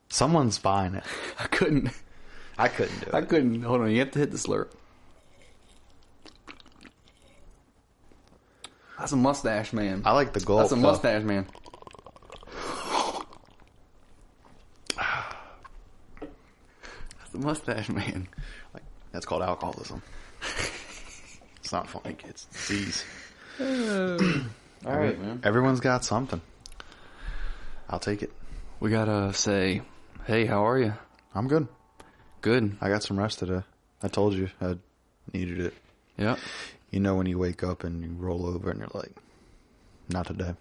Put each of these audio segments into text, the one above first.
Someone's buying it. I couldn't do it. I couldn't. Hold on, you have to hit the slurp. That's a mustache man. I like the gulp. That's a mustache man. That's the mustache man. Like, that's called alcoholism. It's not funny, kids. It's disease. All right, man. Everyone's got something. I'll take it. We gotta say, hey, how are you? I'm good. Good. I got some rest today. I told you I needed it. Yeah. You know when you wake up and you roll over and you're like, not today.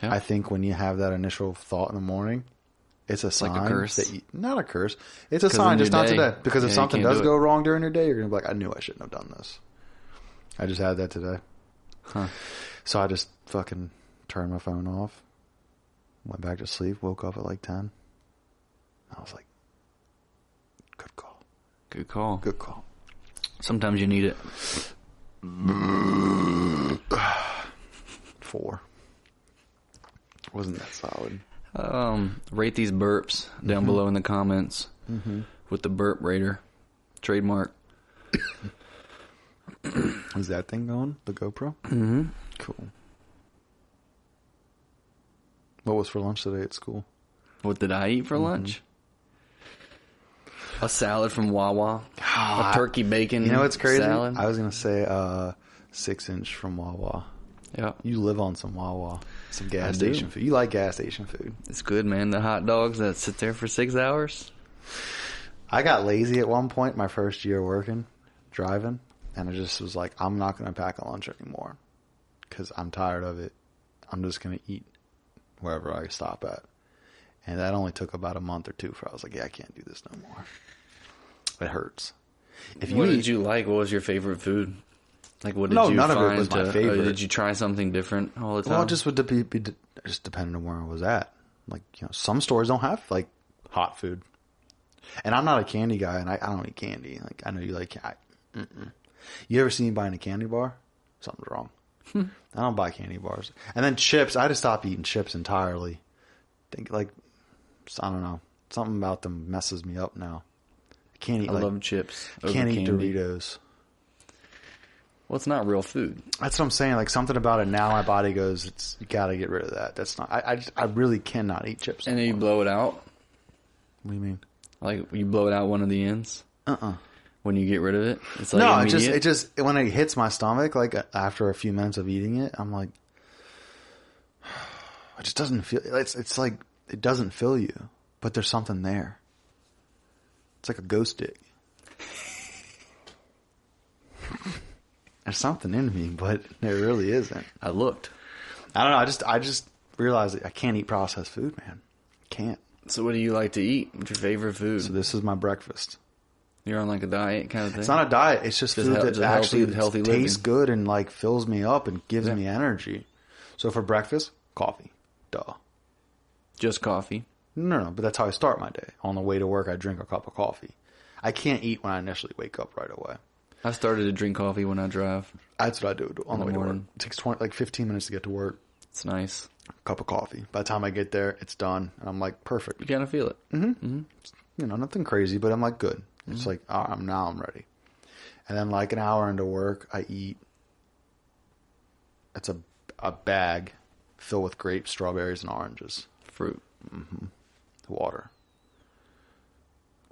Yeah. I think when you have that initial thought in the morning, it's a sign. Like a curse. That not a curse. It's a sign, just not today. Because if something does go wrong during your day, you're going to be like, I knew I shouldn't have done this. I just had that today. Huh. So I just fucking turned my phone off, went back to sleep, woke up at like 10. I was like, good call. Good call. Good call. Sometimes you need it. 4. Wasn't that solid? Rate these burps down below in the comments with the burp rater. Trademark. Is that thing going? The GoPro? Mm-hmm. Cool. What was for lunch today at school? What did I eat for lunch? A salad from Wawa. A turkey bacon. You know what's crazy? Salad. I was going to say 6-inch from Wawa. Yeah. You live on some Wawa. Some gas station food. You like gas station food. It's good, man. The hot dogs that sit there for 6 hours. I got lazy at one point my first year driving, and I just was like, I'm not going to pack a lunch anymore because I'm tired of it. I'm just going to eat wherever I stop at. And that only took about a month or two for I was like, yeah, I can't do this no more. It hurts. What did you like? What was your favorite food? Like, what did you none find of it was my favorite. Did you try something different all the time? Well, it just would be just depending on where I was at. Like, you know, some stores don't have like hot food, and I'm not a candy guy, and I don't eat candy. Like, I know you like. You ever seen me buying a candy bar? Something's wrong. I don't buy candy bars. And then chips. I just stopped eating chips entirely. I don't know. Something about them messes me up now. I can't eat. I love chips. I can't eat Doritos. Well, it's not real food. That's what I'm saying. Like, something about it now, my body goes, you got to get rid of that. That's not. I really cannot eat chips. And then you blow it out. What do you mean? Like, you blow it out one of the ends. When you get rid of it, it's like no. Immediate? It just when it hits my stomach, like after a few minutes of eating it, I'm like, it just doesn't feel. It's like it doesn't fill you, but there's something there. It's like a ghost stick. There's something in me, but there really isn't. I looked. I don't know. I just realized that I can't eat processed food, man. Can't. So what do you like to eat? What's your favorite food? So this is my breakfast. You're on like a diet kind of thing? It's not a diet. It's just food that actually healthy tastes living. good and like fills me up and gives me energy. So for breakfast, coffee. Duh. Just coffee? No, but that's how I start my day. On the way to work, I drink a cup of coffee. I can't eat when I initially wake up right away. I started to drink coffee when I drive. That's what I do on the way to work. It takes 15 minutes to get to work. It's nice. Cup of coffee. By the time I get there, it's done. And I'm like, perfect. You kind of feel it. Mm-hmm. You know, nothing crazy, but I'm like, good. It's like, now I'm ready. And then like an hour into work, I eat. It's a bag filled with grapes, strawberries, and oranges. Fruit. Water.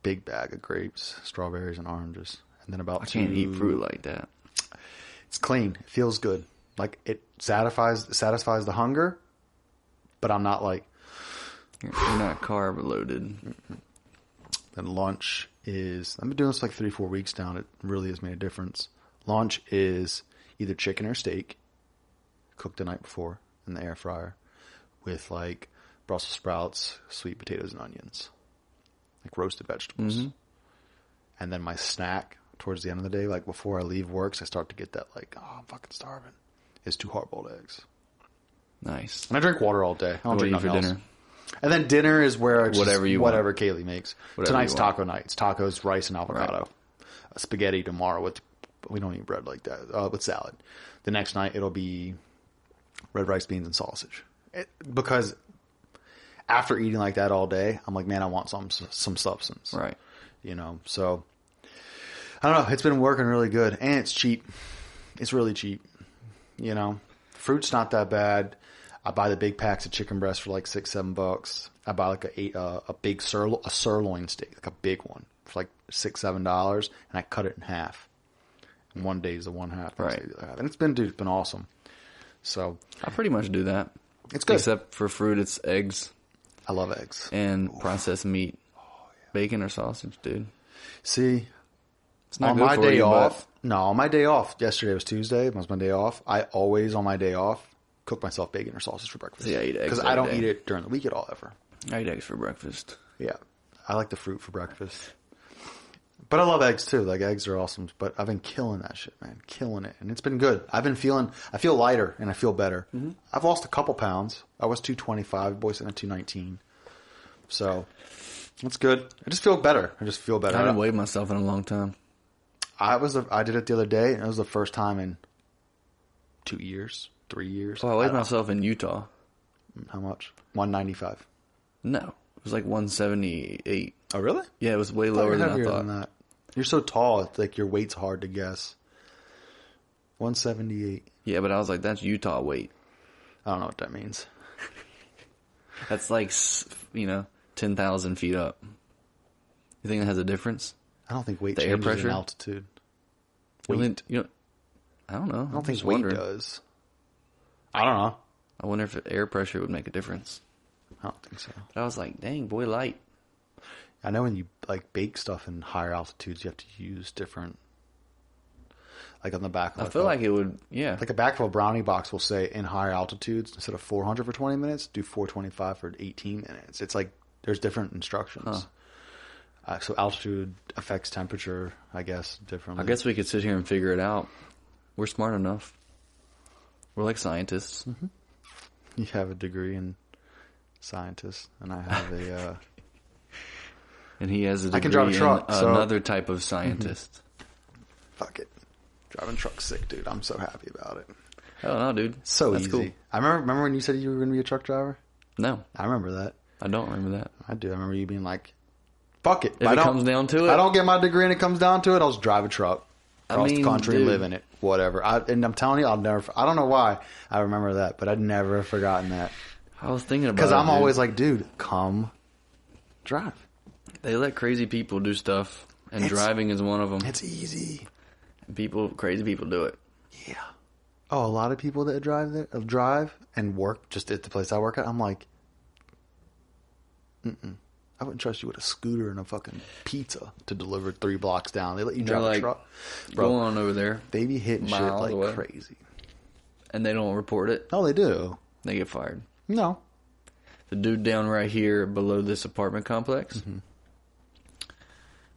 Big bag of grapes, strawberries, and oranges. And then about I can't eat fruit like that. It's clean. It feels good. Like it satisfies the hunger, but I'm not like. You're not carb loaded. Then lunch is, I've been doing this like 3-4 weeks now, and it really has made a difference. Lunch is either chicken or steak, cooked the night before in the air fryer, with like Brussels sprouts, sweet potatoes, and onions, like roasted vegetables. And then my snack towards the end of the day, like before I leave work, so I start to get that like, oh, I'm fucking starving, is 2 hard-boiled eggs. Nice. And I drink water all day. I don't drink nothing else. Dinner? And then dinner is where it's whatever Kaylee makes. Tonight's taco night. It's tacos, rice, and avocado. Right. Spaghetti tomorrow with, we don't eat bread like that, with salad. The next night it'll be red rice, beans, and sausage. Because after eating like that all day, I'm like, man, I want some substance. Right. You know, so I don't know. It's been working really good, and it's cheap. It's really cheap. You know, fruit's not that bad. I buy the big packs of chicken breast for like $6-7. I buy like a big sirloin steak, like a big one, for like $6-7, and I cut it in half. And one day is the one half. Right. And it's been awesome. So I pretty much do that. It's good. Except for fruit, it's eggs. I love eggs. And processed meat. Bacon or sausage, dude. See, It's not on good my for day you, off, on my day off, yesterday was Tuesday, it was my day off, I always, on my day off, cook myself bacon or sausage for breakfast. Yeah, I eat eggs because I don't every eat day. it during the week at all, ever. I eat eggs for breakfast. Yeah. I like the fruit for breakfast. But I love eggs too. Like, eggs are awesome. But I've been killing that shit, man. Killing it. And it's been good. I feel lighter and I feel better. Mm-hmm. I've lost a couple pounds. I was 225. Boy, sitting at 219. So, it's good. I just feel better. I haven't weighed myself in a long time. I did it the other day, and it was the first time in 2 years, 3 years. Well, I weighed myself in Utah. How much? 195. No. It was like 178. Oh, really? Yeah, it was way I thought lower you were than I heavier thought. than that. You're so tall, it's like your weight's hard to guess. 178. Yeah, but I was like, that's Utah weight. I don't know what that means. That's like, 10,000 feet up. You think that has a difference? I don't think weight The air changes pressure? in altitude. Well, Weight. then, I don't know. I don't think weight does. I don't know. I wonder if air pressure would make a difference. I don't think so. But I was like, dang, boy, light. I know when you like bake stuff in higher altitudes, you have to use different. Like on the back. I feel like it would, yeah. Like a back of a brownie box will say in higher altitudes, instead of 400 for 20 minutes, do 425 for 18 minutes. It's like there's different instructions. Huh. So altitude affects temperature, I guess, differently. I guess we could sit here and figure it out. We're smart enough. We're like scientists. Mm-hmm. You have a degree in scientist, and I have a... And he has a degree I can drive a truck, in another type of scientist. Fuck it. Driving truck's sick, dude. I'm so happy about it. I don't know, dude. So That's easy. cool. I remember when you said you were going to be a truck driver? No. I remember that. I don't remember that. I do. I remember you being like, fuck it. If it comes down to it. If I don't get my degree and it comes down to it, I'll just drive a truck across the country and dude. live in it. Whatever. And I'm telling you, I don't know why I remember that, but I'd never forgotten that. I was thinking about it. Because I'm always like, dude, come drive. They let crazy people do stuff, and driving is one of them. It's easy. Crazy people do it. Yeah. Oh, a lot of people that drive and work just at the place I work at, I'm like, I wouldn't trust you with a scooter and a fucking pizza to deliver 3 blocks down. They let you drive a truck. Bro, Go on over there. they be hitting shit miles like away. crazy. And they don't report it. No, they do. They get fired. No. The dude down right here below this apartment complex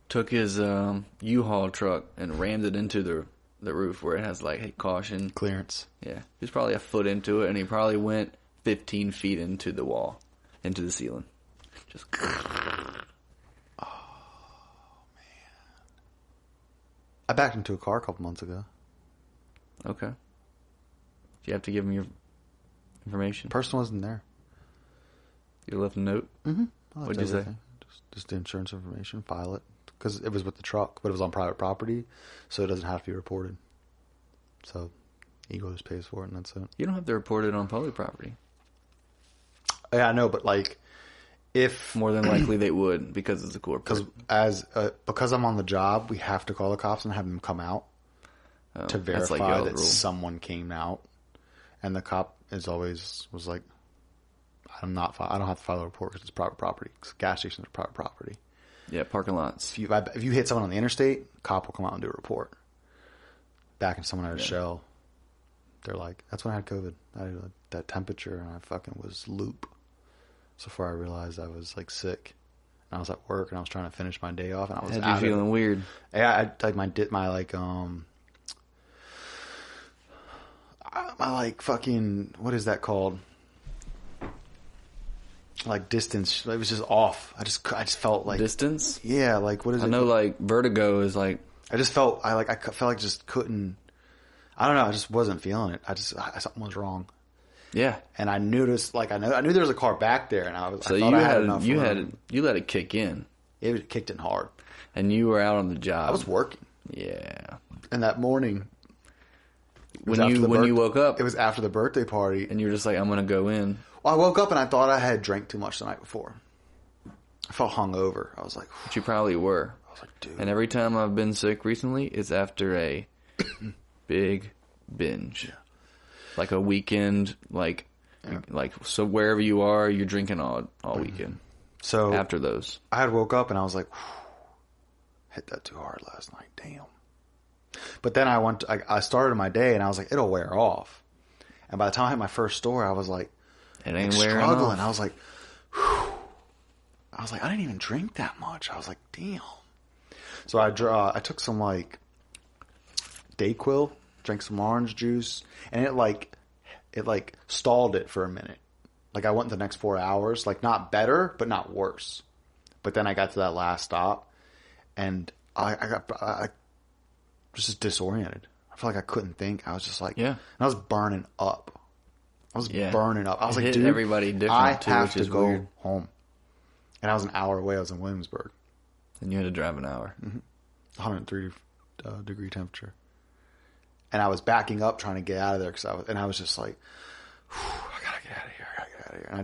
took his U-Haul truck and rammed it into the roof where it has like, hey, caution. Clearance. Yeah. He was probably a foot into it, and he probably went 15 feet into the wall, into the ceiling. Just. I backed into a car a couple months ago. Okay. Do you have to give him your information? Person wasn't there. You left a note? Mm-hmm. What'd you say? Just the insurance information, file it. Because it was with the truck, but it was on private property, so it doesn't have to be reported. So, Eagle just pays for it, and that's it. You don't have to report it on public property. Yeah, I know, but like, if... More than likely they would, because it's a corporate. Because I'm on the job, we have to call the cops and have them come out to verify that someone came out. And the cop was like, I don't have to file a report because it's private property. 'Cause gas stations are private property. Yeah, parking lots. If you hit someone on the interstate, cop will come out and do a report. Back in someone had a shell. They're like, that's when I had COVID. I had that temperature and I fucking was loop. So before I realized I was like sick. And I was at work and I was trying to finish my day off and I was Had you feeling weird? Yeah, my like fucking, what is that called? Like distance, it was just off. I just felt like distance. Yeah, like what is it? I know, like vertigo is like. I just felt I felt like just couldn't. I don't know. I just wasn't feeling it. Something was wrong. Yeah. And I noticed, like, I knew there was a car back there, and I thought you I had enough room. you let it kick in. It kicked in hard. And you were out on the job. I was working. Yeah. And that morning, When you woke up, it was after the birthday party, and you're just like, I'm gonna go in. Well, I woke up and I thought I had drank too much the night before. I felt hungover. I was like, But you probably were. I was like, dude. And every time I've been sick recently, it's after a big binge. Yeah. Like a weekend, like so wherever you are, you're drinking all weekend. So after those, I had woke up and I was like, hit that too hard last night. Damn. But then I started my day and I was like, it'll wear off. And by the time I hit my first store, I was like, it ain't wearing struggling. off. I was like, whew. I was like, I didn't even drink that much. I was like, damn. So I took some like Dayquil, drank some orange juice, and it stalled it for a minute. Like I went the next 4 hours, like not better, but not worse. But then I got to that last stop, and I was just disoriented. I felt like I couldn't think. I was just like, yeah. And I was burning up. I was burning up. I was it like, hit dude, everybody different I too, have which to is go weird. home. And I was an hour away. I was in Williamsburg. And you had to drive an hour. 103 degree temperature. And I was backing up trying to get out of there I was just like, I gotta get out of here. And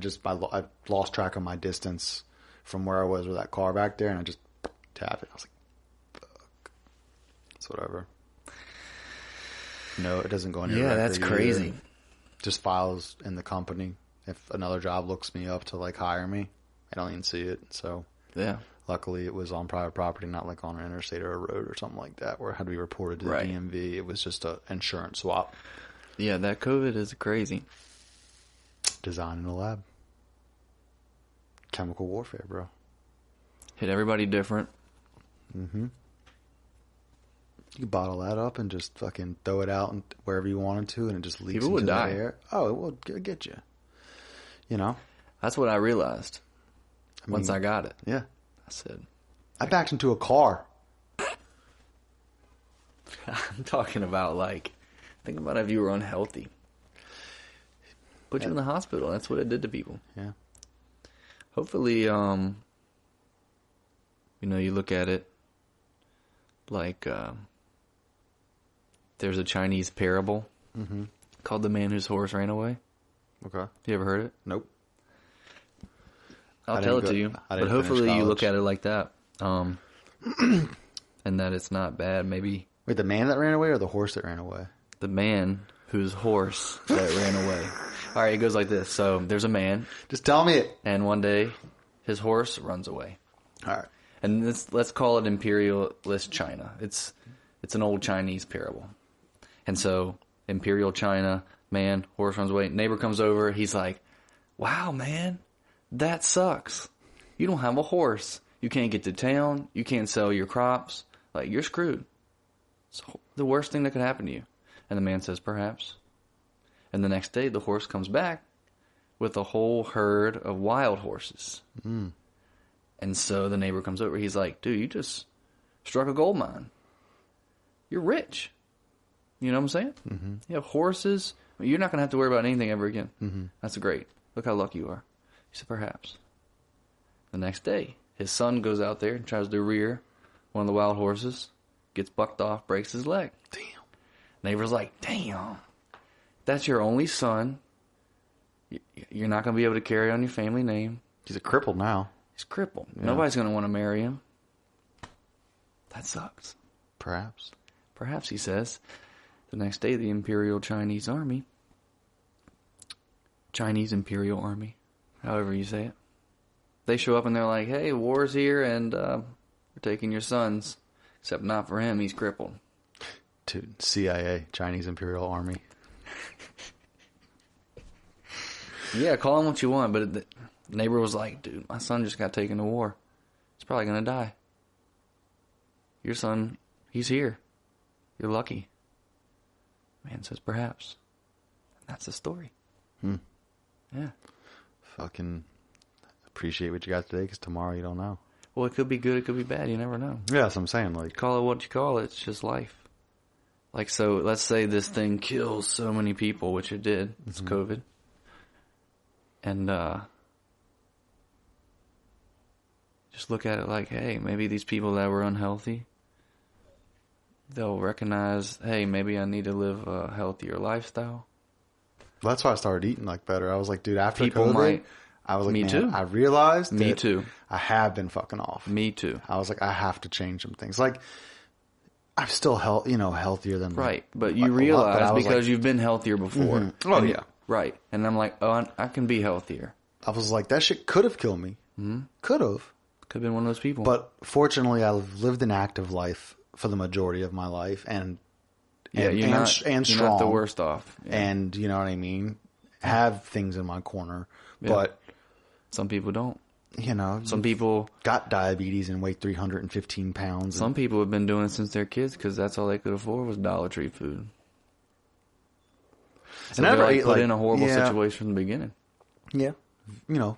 I lost track of my distance from where I was with that car back there, and I just tapped it. I was like, fuck. It's whatever. No, it doesn't go anywhere. Yeah, that's crazy. Just files in the company. If another job looks me up to like hire me, I don't even see it. So yeah. Luckily, it was on private property, not like on an interstate or a road or something like that, where it had to be reported to the DMV. It was just an insurance swap. Yeah, that COVID is crazy. Design in the lab. Chemical warfare, bro. Hit everybody different. Mm-hmm. You could bottle that up and just fucking throw it out wherever you wanted to, and it just leaks into the air. Oh, it will get you. You know? That's what I realized once I got it. Yeah. I said, I backed into a car. I'm talking about think about if you were unhealthy. Put you in the hospital. That's what it did to people. Yeah. Hopefully, you look at it like there's a Chinese parable called The Man Whose Horse Ran Away. Okay. You ever heard it? Nope. I'll tell it to you. But hopefully you look at it like that. And that it's not bad. Maybe. Wait, the man that ran away or the horse that ran away? The man whose horse that ran away. All right, it goes like this. So there's a man. Just tell me it. And one day his horse runs away. All right. And let's call it imperialist China. It's an old Chinese parable. And so imperial China, man, horse runs away. Neighbor comes over. He's like, wow, man. That sucks. You don't have a horse. You can't get to town. You can't sell your crops. Like, you're screwed. It's the worst thing that could happen to you. And the man says, perhaps. And the next day, the horse comes back with a whole herd of wild horses. Mm. And so the neighbor comes over. He's like, dude, you just struck a gold mine. You're rich. You know what I'm saying? Mm-hmm. You have horses. You're not going to have to worry about anything ever again. Mm-hmm. That's great. Look how lucky you are. He said, perhaps. The next day, his son goes out there and tries to rear one of the wild horses, gets bucked off, breaks his leg. Damn. Neighbor's like, damn, that's your only son. You're not going to be able to carry on your family name. He's a cripple now. He's crippled. Yeah. Nobody's going to want to marry him. That sucks. Perhaps. Perhaps, he says. The next day, the Imperial Chinese Army, however you say it, they show up and they're like, hey, war's here and we're taking your sons. Except not for him, he's crippled. To CIA, Chinese Imperial Army. Yeah, call him what you want, but the neighbor was like, dude, my son just got taken to war. He's probably going to die. Your son, he's here. You're lucky. Man says, perhaps. And that's the story. Yeah. Fucking appreciate what you got today, because tomorrow you don't know. Well, it could be good, it could be bad. You never know. Yeah, that's what I'm saying. Like, call it what you call it. It's just life. Like, so let's say this thing kills so many people, which it did. It's COVID. And just look at it like, hey, maybe these people that were unhealthy, they'll recognize, hey, maybe I need to live a healthier lifestyle. Well, that's why I started eating like better. I was like, dude, after People COVID, I was like, Me man, too. I realized Me that too. I have been fucking off. Me too. I was like, I have to change some things. Like, I'm still healthier than Right, but you a lot, realize but I was because like, you've been healthier before. Mm-hmm. Oh, And yeah. Right, and I'm like, oh, I can be healthier. I was like, that shit could have killed me. Mm-hmm. Could have. Could have been one of those people. But fortunately, I've lived an active life for the majority of my life, and you're not strong, the worst off. Yeah. and you know what I mean. Have things in my corner, Yeah. but Some people don't. you know, Some people got diabetes and weigh 315 pounds. Some people have been doing it since they're kids because that's all they could afford was Dollar Tree food. So And I they're ate, put in a horrible yeah. situation from the beginning. Yeah, you know,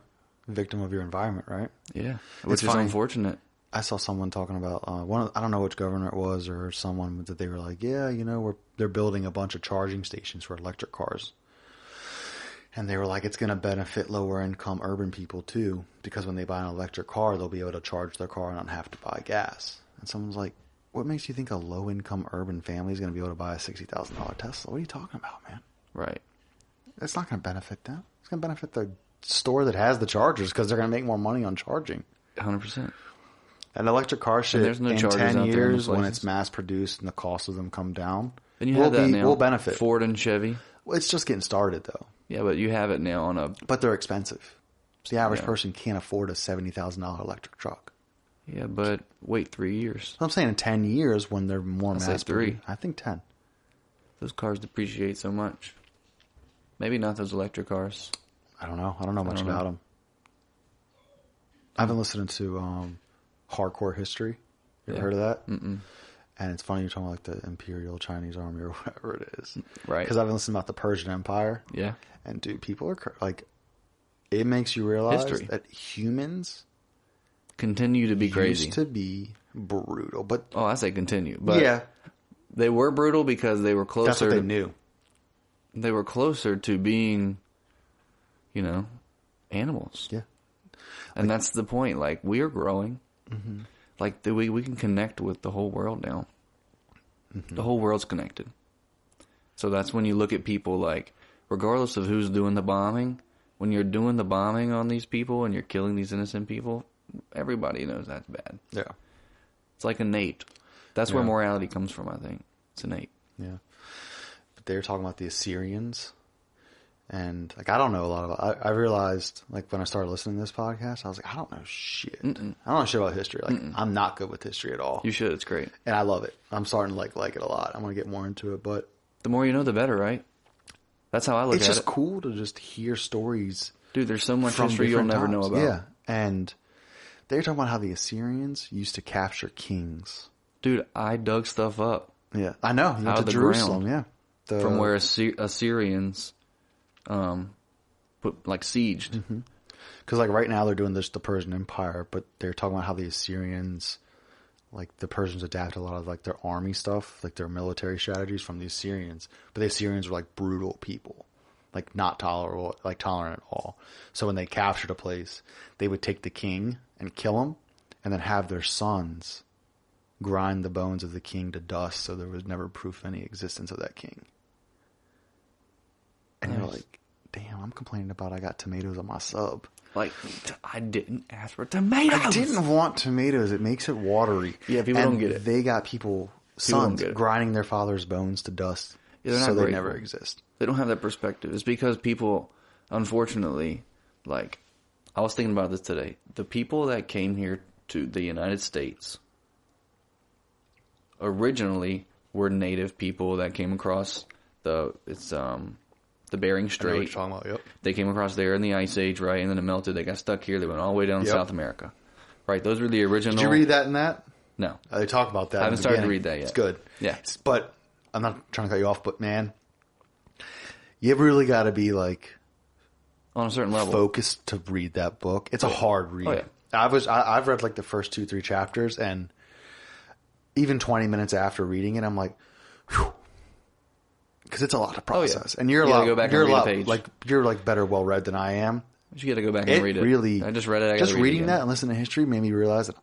victim of your environment, right? Yeah, which is funny. unfortunate. I saw someone talking about I don't know which governor it was or someone that they were like, yeah, you know, they're building a bunch of charging stations for electric cars. And they were like, it's going to benefit lower income urban people too, because when they buy an electric car, they'll be able to charge their car and not have to buy gas. And someone's like, what makes you think a low income urban family is going to be able to buy a $60,000 Tesla? What are you talking about, man? Right. It's not going to benefit them. It's going to benefit the store that has the chargers because they're going to make more money on charging. 100%. An electric car shit there's no in chargers 10 out there in years the when places. it's mass produced and the cost of them come down, And you have that now. we'll benefit. Ford and Chevy. Well, it's just getting started though. Yeah, but you have it now on a... But they're expensive. So the average Yeah. person can't afford a $70,000 electric truck. Yeah, but wait 3 years. So I'm saying in 10 years when they're more say mass 3. produced. I think 10. Those cars depreciate so much. Maybe not those electric cars. I don't know. I don't know much don't know. about them. I've been listening to Hardcore History. You ever heard of that? Mm-mm. And it's funny you're talking about like the Imperial Chinese Army or whatever it is. Right. Because I've been listening about the Persian Empire. Yeah. And dude, people are like, it makes you realize History. that humans Continue to be crazy. used to be brutal. But Oh, I say continue. But yeah, they were brutal because they were closer. that's what they knew. They were closer to being, animals. Yeah. And that's the point. Like, we are growing. Mm-hmm. Like, we can connect with the whole world now. Mm-hmm. The whole world's connected. So that's when you look at people like, regardless of who's doing the bombing, when you're doing the bombing on these people and you're killing these innocent people, everybody knows that's bad. Yeah. It's like innate. That's where Yeah. morality comes from, I think. It's innate. Yeah. But they were talking about the Assyrians. And, like, I don't know a lot about I realized, like, when I started listening to this podcast, I was like, I don't know shit. Mm-mm. I don't know shit about history. Like, I'm not good with history at all. You should. It's great. And I love it. I'm starting to, like it a lot. I want to get more into it. But The more you know, the better, right? That's how I look it's at just it. cool to just hear stories Dude, there's so much from history you'll different never know times. about. Yeah. And they were talking about how the Assyrians used to capture kings. Dude, I dug stuff up Yeah. I know. You went Out to of the Jerusalem. ground. Yeah. from where Assyrians put, like, sieged. Mm-hmm. Because, like, right now they're doing this, the Persian Empire, but they're talking about how the Assyrians, like, the Persians adapted a lot of, like, their army stuff, like, their military strategies from the Assyrians. But the Assyrians were, like, brutal people. Like, not tolerant at all. So when they captured a place, they would take the king and kill him, and then have their sons grind the bones of the king to dust so there was never proof of any existence of that king. And you're Nice. like, damn, I'm complaining about I got tomatoes on my sub. Like, I didn't ask for tomatoes. I didn't want tomatoes. It makes it watery. Yeah, people And don't get it. They got sons get it. grinding their father's bones to dust Yeah, they're not so they grateful. never exist. They don't have that perspective. It's because people, unfortunately, like, I was thinking about this today. The people that came here to the United States originally were native people that came across the Bering I know what Strait. you're talking about, yep. They came across there in the Ice Age, right? And then it melted. They got stuck here. They went all the way down to Yep. South America. Right? Those were the original. Did you read that in that? No. They talk about that. I in haven't the started to beginning. read that yet. It's good. Yeah. But I'm not trying to cut you off, but man, you really got to be like On a certain level. focused to read that book. It's a hard read. Oh, yeah. I've read like the first 2-3 chapters, and even 20 minutes after reading it, I'm like, because it's a lot to process. And you're You a gotta lot, go back and you're read a a lot, page. like you're like better well read than I am. You got to go back and read it. Really, I just read it. Just reading that and listening to history made me realize that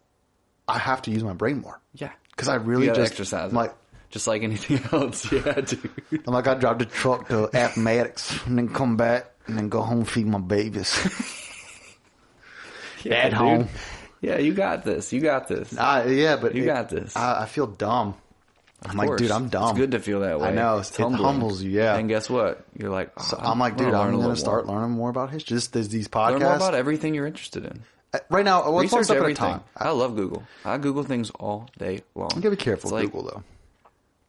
I have to use my brain more. Yeah. Because I really you just exercise. Like, just like anything else. Yeah, dude. I'm like, I drive the truck to Appomattox and then come back and then go home and feed my babies. At home. Yeah, you got this. You got this. Yeah, but you got this. I feel dumb. I'm like, dude, I'm dumb. It's good to feel that way. I know. It humbles you, yeah. And guess what? You're like, so I'm like, dude, I'm going to start learning more about history. Just these podcasts. Learn more about everything you're interested in. Right now, one Research step everything. at a time. I love Google. I Google things all day long. You got to be careful with Google, though.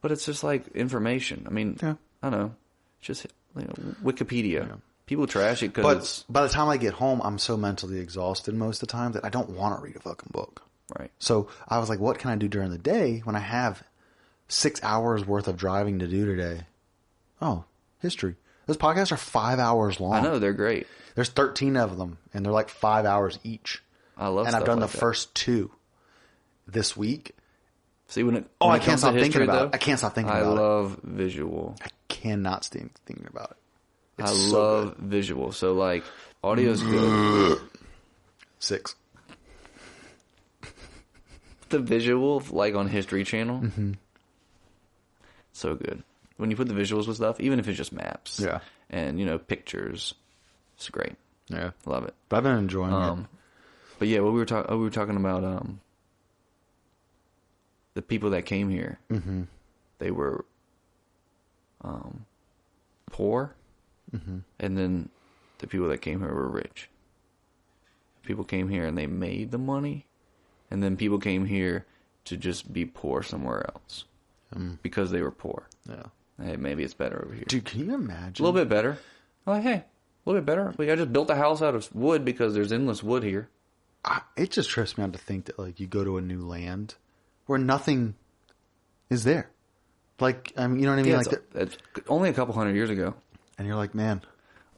But it's just like information. I mean, I don't know. It's just Wikipedia. Yeah. People trash it because... But by the time I get home, I'm so mentally exhausted most of the time that I don't want to read a fucking book. Right. So I was like, what can I do during the day when I have 6 hours worth of driving to do today? Oh, history. Those podcasts are 5 hours long. I know, they're great. There's 13 of them, and they're like 5 hours each. I love and stuff I've done like the first 2 this week. See, when I can't stop thinking about it. I can't stop thinking about it. I love visual. I cannot stop thinking about it. I love visual. So, like, audio's good. 6. The visual, like on History Channel, so good. When you put the visuals with stuff, even if it's just maps, and pictures, it's great. Yeah, love it. But I've been enjoying it. But yeah, what we were talking about, the people that came here, they were poor, and then the people that came here were rich. People came here and they made the money. And then people came here to just be poor somewhere else because they were poor. Yeah. Hey, maybe it's better over here. Dude, can you imagine? A little bit better. I'm like, hey, a little bit better. Like, I just built a house out of wood because there's endless wood here. It just trips me out to think that, like, you go to a new land where nothing is there. Like, I mean, you know what I mean? Yeah, like it's only a couple hundred years ago. And you're like, man.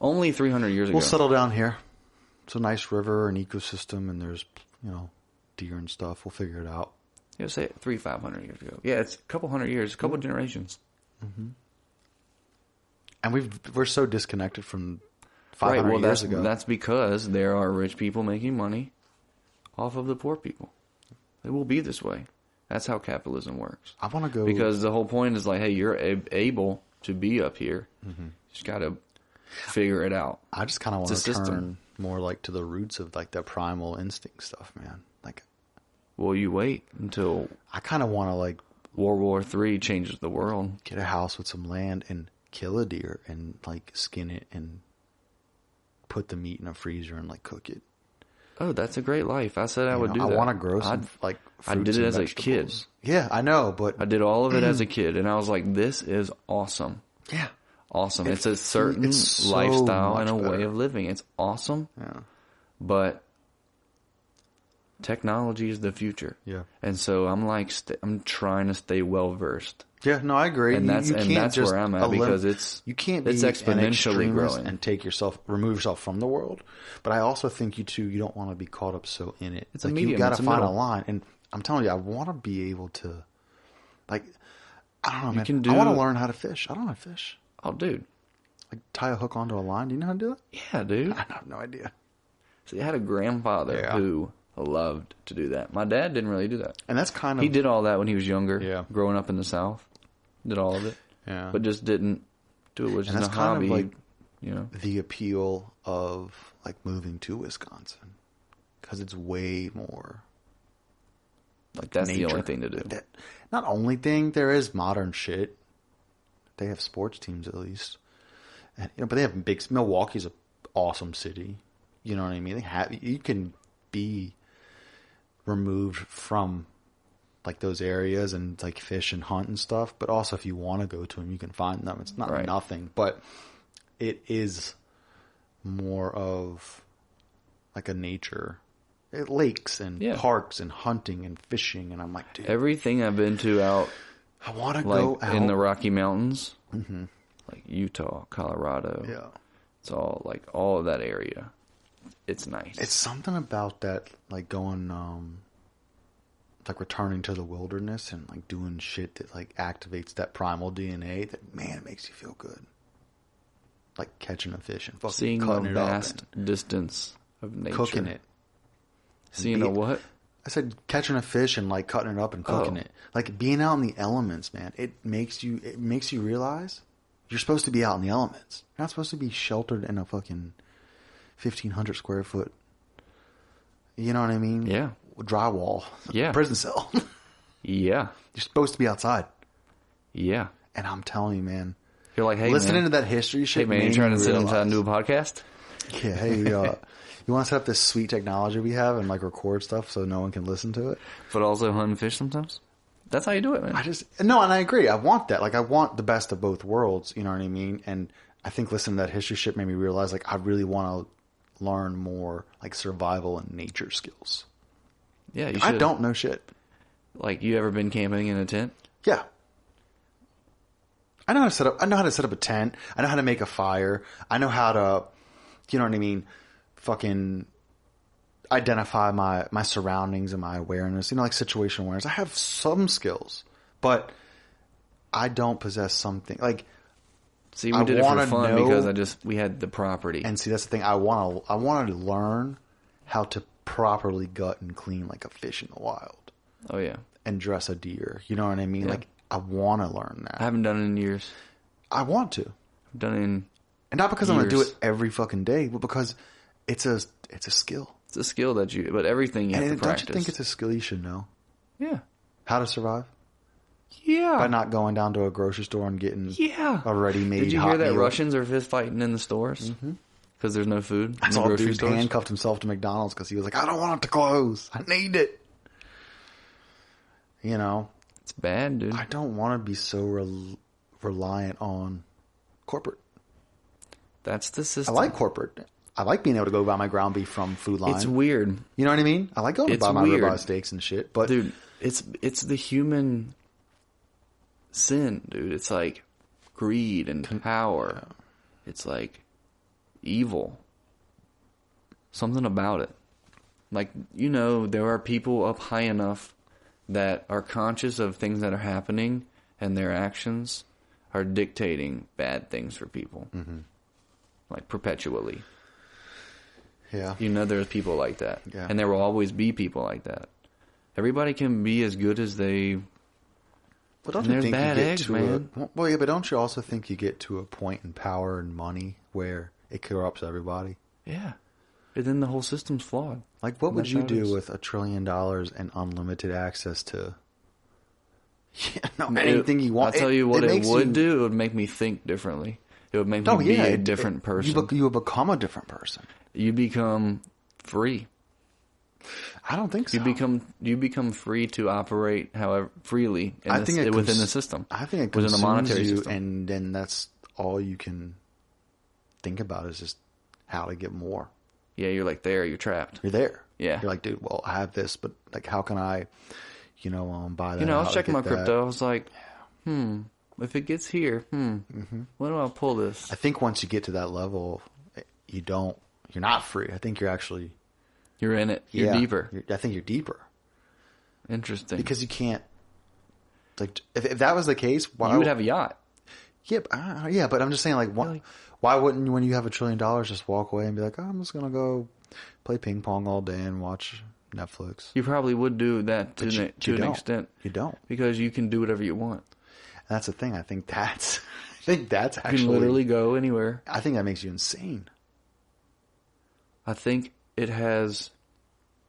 Only 300 years ago. We'll settle down here. It's a nice river and ecosystem, and there's, deer and stuff. We'll figure it out. Yeah, say 500 years ago. Yeah, it's a couple hundred years, a couple generations. And we're so disconnected from 500 years ago. That's because there are rich people making money off of the poor people. It will be this way. That's how capitalism works. I want to go... Because the whole point is like, hey, you're able to be up here. You just got to figure it out. I just kind of want to turn more like to the roots of like the primal instinct stuff, man. Like, well, you wait until I kind of want to like World War III changes the world. Get a house with some land and kill a deer and like skin it and put the meat in a freezer and like cook it. Oh, that's a great life. I said I would do that. I want to grow some like fruits I did it as vegetables. A kid. Yeah, I know, but I did all of it as a kid, and I was like, "This is awesome." Yeah, awesome. It's a certain lifestyle and a way of living. It's awesome. Yeah, but technology is the future. Yeah, and so I'm like, I'm trying to stay well versed. Yeah, no, I agree. And that's where I'm at because you can't be exponentially growing and remove yourself from the world. But I also think you don't want to be caught up so in it. It's like a medium. You got to find a line. And I'm telling you, I want to be able to, like, I don't know, man. I want to learn how to fish. I don't know how to fish. Oh, dude. Like tie a hook onto a line. Do you know how to do it? Yeah, dude. I have no idea. So you had a grandfather who loved to do that. My dad didn't really do that. And that's kind of... He did all that when he was younger. Yeah. Growing up in the South. Did all of it. Yeah. But just didn't do it, which is a hobby. Kind of like the appeal of like moving to Wisconsin. Because it's way more... Like that's nature. The only thing to do. Not only thing, there is modern shit. They have sports teams at least. And, but they have Milwaukee's an awesome city. You know what I mean? You can be removed from like those areas and like fish and hunt and stuff, but also if you want to go to them, you can find them. It's not nothing, but it is more of like a nature, lakes and parks and hunting and fishing. And I'm like, dude, everything I've been to out, I want to go out in the Rocky Mountains, like Utah, Colorado. Yeah, it's all like all of that area. It's nice. It's something about that, like going, like returning to the wilderness and like doing shit that like activates that primal DNA that, man, it makes you feel good. like catching a fish and fucking seeing cutting a it up. vast distance of nature. Cooking it. Seeing a what? I said catching a fish and like cutting it up and cooking it. Like being out in the elements, man. It makes you realize you're supposed to be out in the elements. You're not supposed to be sheltered in a fucking 1,500 square foot. You know what I mean? Yeah. Drywall. Yeah. Prison cell. Yeah. You're supposed to be outside. Yeah. And I'm telling you, man. You're like, hey, listening man. to that history shit. Hey, man, you trying to sit inside and do a podcast? Yeah. Hey, you want to set up this sweet technology we have and like record stuff so no one can listen to it? But also hunt and fish sometimes? That's how you do it, man. No, and I agree. I want that. Like, I want the best of both worlds. You know what I mean? And I think listening to that history shit made me realize, like, I really want to learn more, like, survival and nature skills. Yeah, you should. I don't know shit. Like, you ever been camping in a tent? Yeah. I know how to set up a tent. I know how to make a fire. I know how to, you know what I mean, fucking identify my surroundings and my awareness, you know, like situational awareness. I have some skills, but I don't possess something like. See, we did it for fun because we had the property. And see, that's the thing. I wanted to learn how to properly gut and clean like a fish in the wild. Oh yeah, and dress a deer. You know what I mean? Yeah. Like I want to learn that. I haven't done it in years. I want to. I've done it in and not because I'm years. going to do it every fucking day, but because it's a skill. It's a skill but everything you have to practice. Don't you think it's a skill you should know? Yeah. How to survive? Yeah. By not going down to a grocery store and getting a ready-made Did you hot hear that meal. Russians are fist fighting in the stores? Because there's no food I in the saw a grocery dude stores? handcuffed himself to McDonald's because he was like, I don't want it to close. I need it. You know? It's bad, dude. I don't want to be so reliant on corporate. That's the system. I like corporate. I like being able to go buy my ground beef from Food Line. It's weird. You know what I mean? I like going to buy my ribeye steaks and shit. But dude, it's the human sin, dude. It's like greed and power. Yeah. It's like evil. Something about it. Like, you know, there are people up high enough that are conscious of things that are happening and their actions are dictating bad things for people. Mm-hmm. Like perpetually. Yeah. You know there's people like that. Yeah. And there will always be people like that. Everybody can be as good as they... But don't you think bad you get eggs, to man. Well, yeah, but don't you also think you get to a point in power and money where it corrupts everybody? Yeah. And then the whole system's flawed. Like, what would you do with $1 trillion and unlimited access to anything you want? I'll tell you what it would do. It would make me think differently. It would make me be a different person. You would become a different person. You become free. I don't think so. You become free to operate however freely within the system. I think it within the monetary you, system. And then that's all you can think about is just how to get more. Yeah, you're like there. You're trapped. You're there. Yeah. You're like, dude, well, I have this, but like, how can I, buy that? You know, I was checking my crypto. I was like, if it gets here, when do I pull this? I think once you get to that level, you're not free. I think you're in it. You're deeper. I think you're deeper. Interesting. Because you can't, like, if that was the case, why you would have a yacht. Yeah, but I'm just saying, like, why wouldn't you, when you have $1 trillion, just walk away and be like, oh, I'm just gonna go play ping pong all day and watch Netflix? You probably would do that to an extent. You don't, because you can do whatever you want. And that's the thing. I think that's actually, you can literally go anywhere. I think that makes you insane. I think it has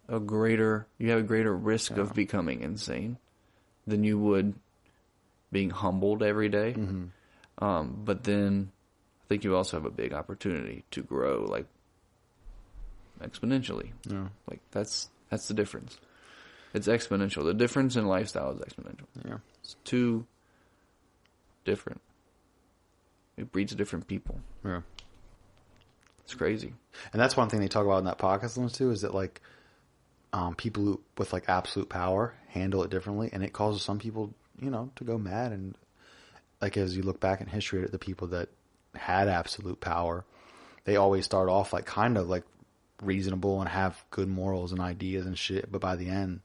you have a greater risk of becoming insane than you would being humbled every day. Mm-hmm. But then I think you also have a big opportunity to grow, like, exponentially. Yeah. Like, that's the difference. It's exponential. The difference in lifestyle is exponential. Yeah. It's too different. It breeds different people. Yeah. It's crazy. And that's one thing they talk about in that podcast too, is that, like, people with, like, absolute power handle it differently, and it causes some people, to go mad. And, like, as you look back in history at the people that had absolute power, they always start off, like, kind of, like, reasonable and have good morals and ideas and shit, but by the end,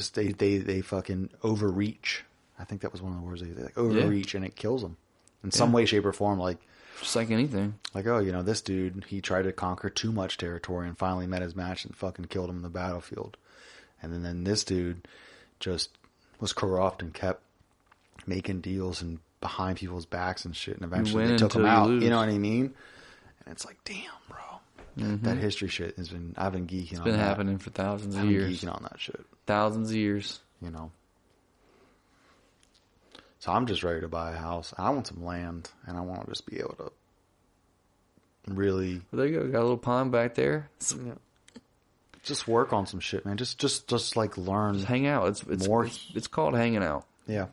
they fucking overreach. I think that was one of the words they like, overreach, and it kills them. in some way, shape, or form. Like, just like anything. Like, oh, this dude, he tried to conquer too much territory and finally met his match and fucking killed him in the battlefield. And then this dude just was corrupt and kept making deals and behind people's backs and shit. And eventually they took him out. You know what I mean? And it's like, damn, bro. That history shit I've been geeking on that. It's been happening for thousands of years. I've been geeking on that shit. Thousands of years. So I'm just ready to buy a house. I want some land, and I want to just be able to really... Well, there you go. Got a little pond back there. Yeah. Just work on some shit, man. Just like learn. Just hang out. It's called hanging out. Yeah.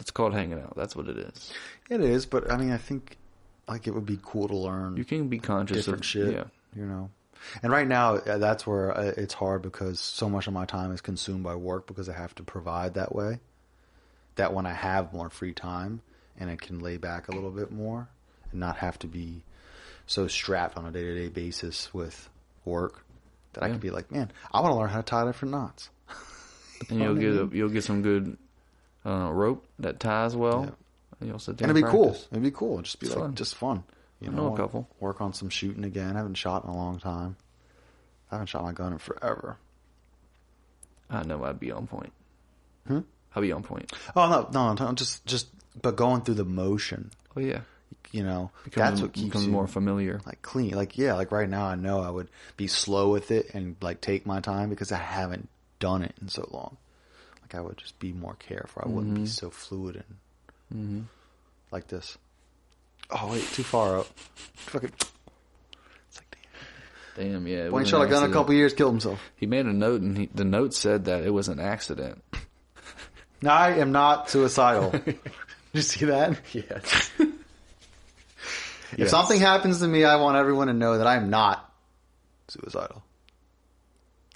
It's called hanging out. That's what it is. It is, but I mean, I think like it would be cool to learn. You can be conscious different of shit. Yeah. And right now, that's where it's hard because so much of my time is consumed by work because I have to provide that way. That when I have more free time and I can lay back a little bit more and not have to be so strapped on a day-to-day basis with work that I can be like, man, I want to learn how to tie different knots. And you'll get some good rope that ties well. Yeah. And you'll sit there and it'd be cool. It'd be cool. It'd just be just fun. I know a couple. Work on some shooting again. I haven't shot in a long time. I haven't shot my gun in forever. I know I'd be on point. I'll be on point. Oh no, just but going through the motion. Oh yeah. That's what keeps becomes you more familiar. Like clean. Like right now I know I would be slow with it and like take my time because I haven't done it in so long. Like I would just be more careful. I wouldn't be so fluid and like this. Oh wait, too far up. Fucking. It's like damn, yeah. Boy shot a gun a couple years, killed himself. He made a note, and the note said that it was an accident. No, I am not suicidal. Did you see that? Yes. If something happens to me, I want everyone to know that I'm not suicidal.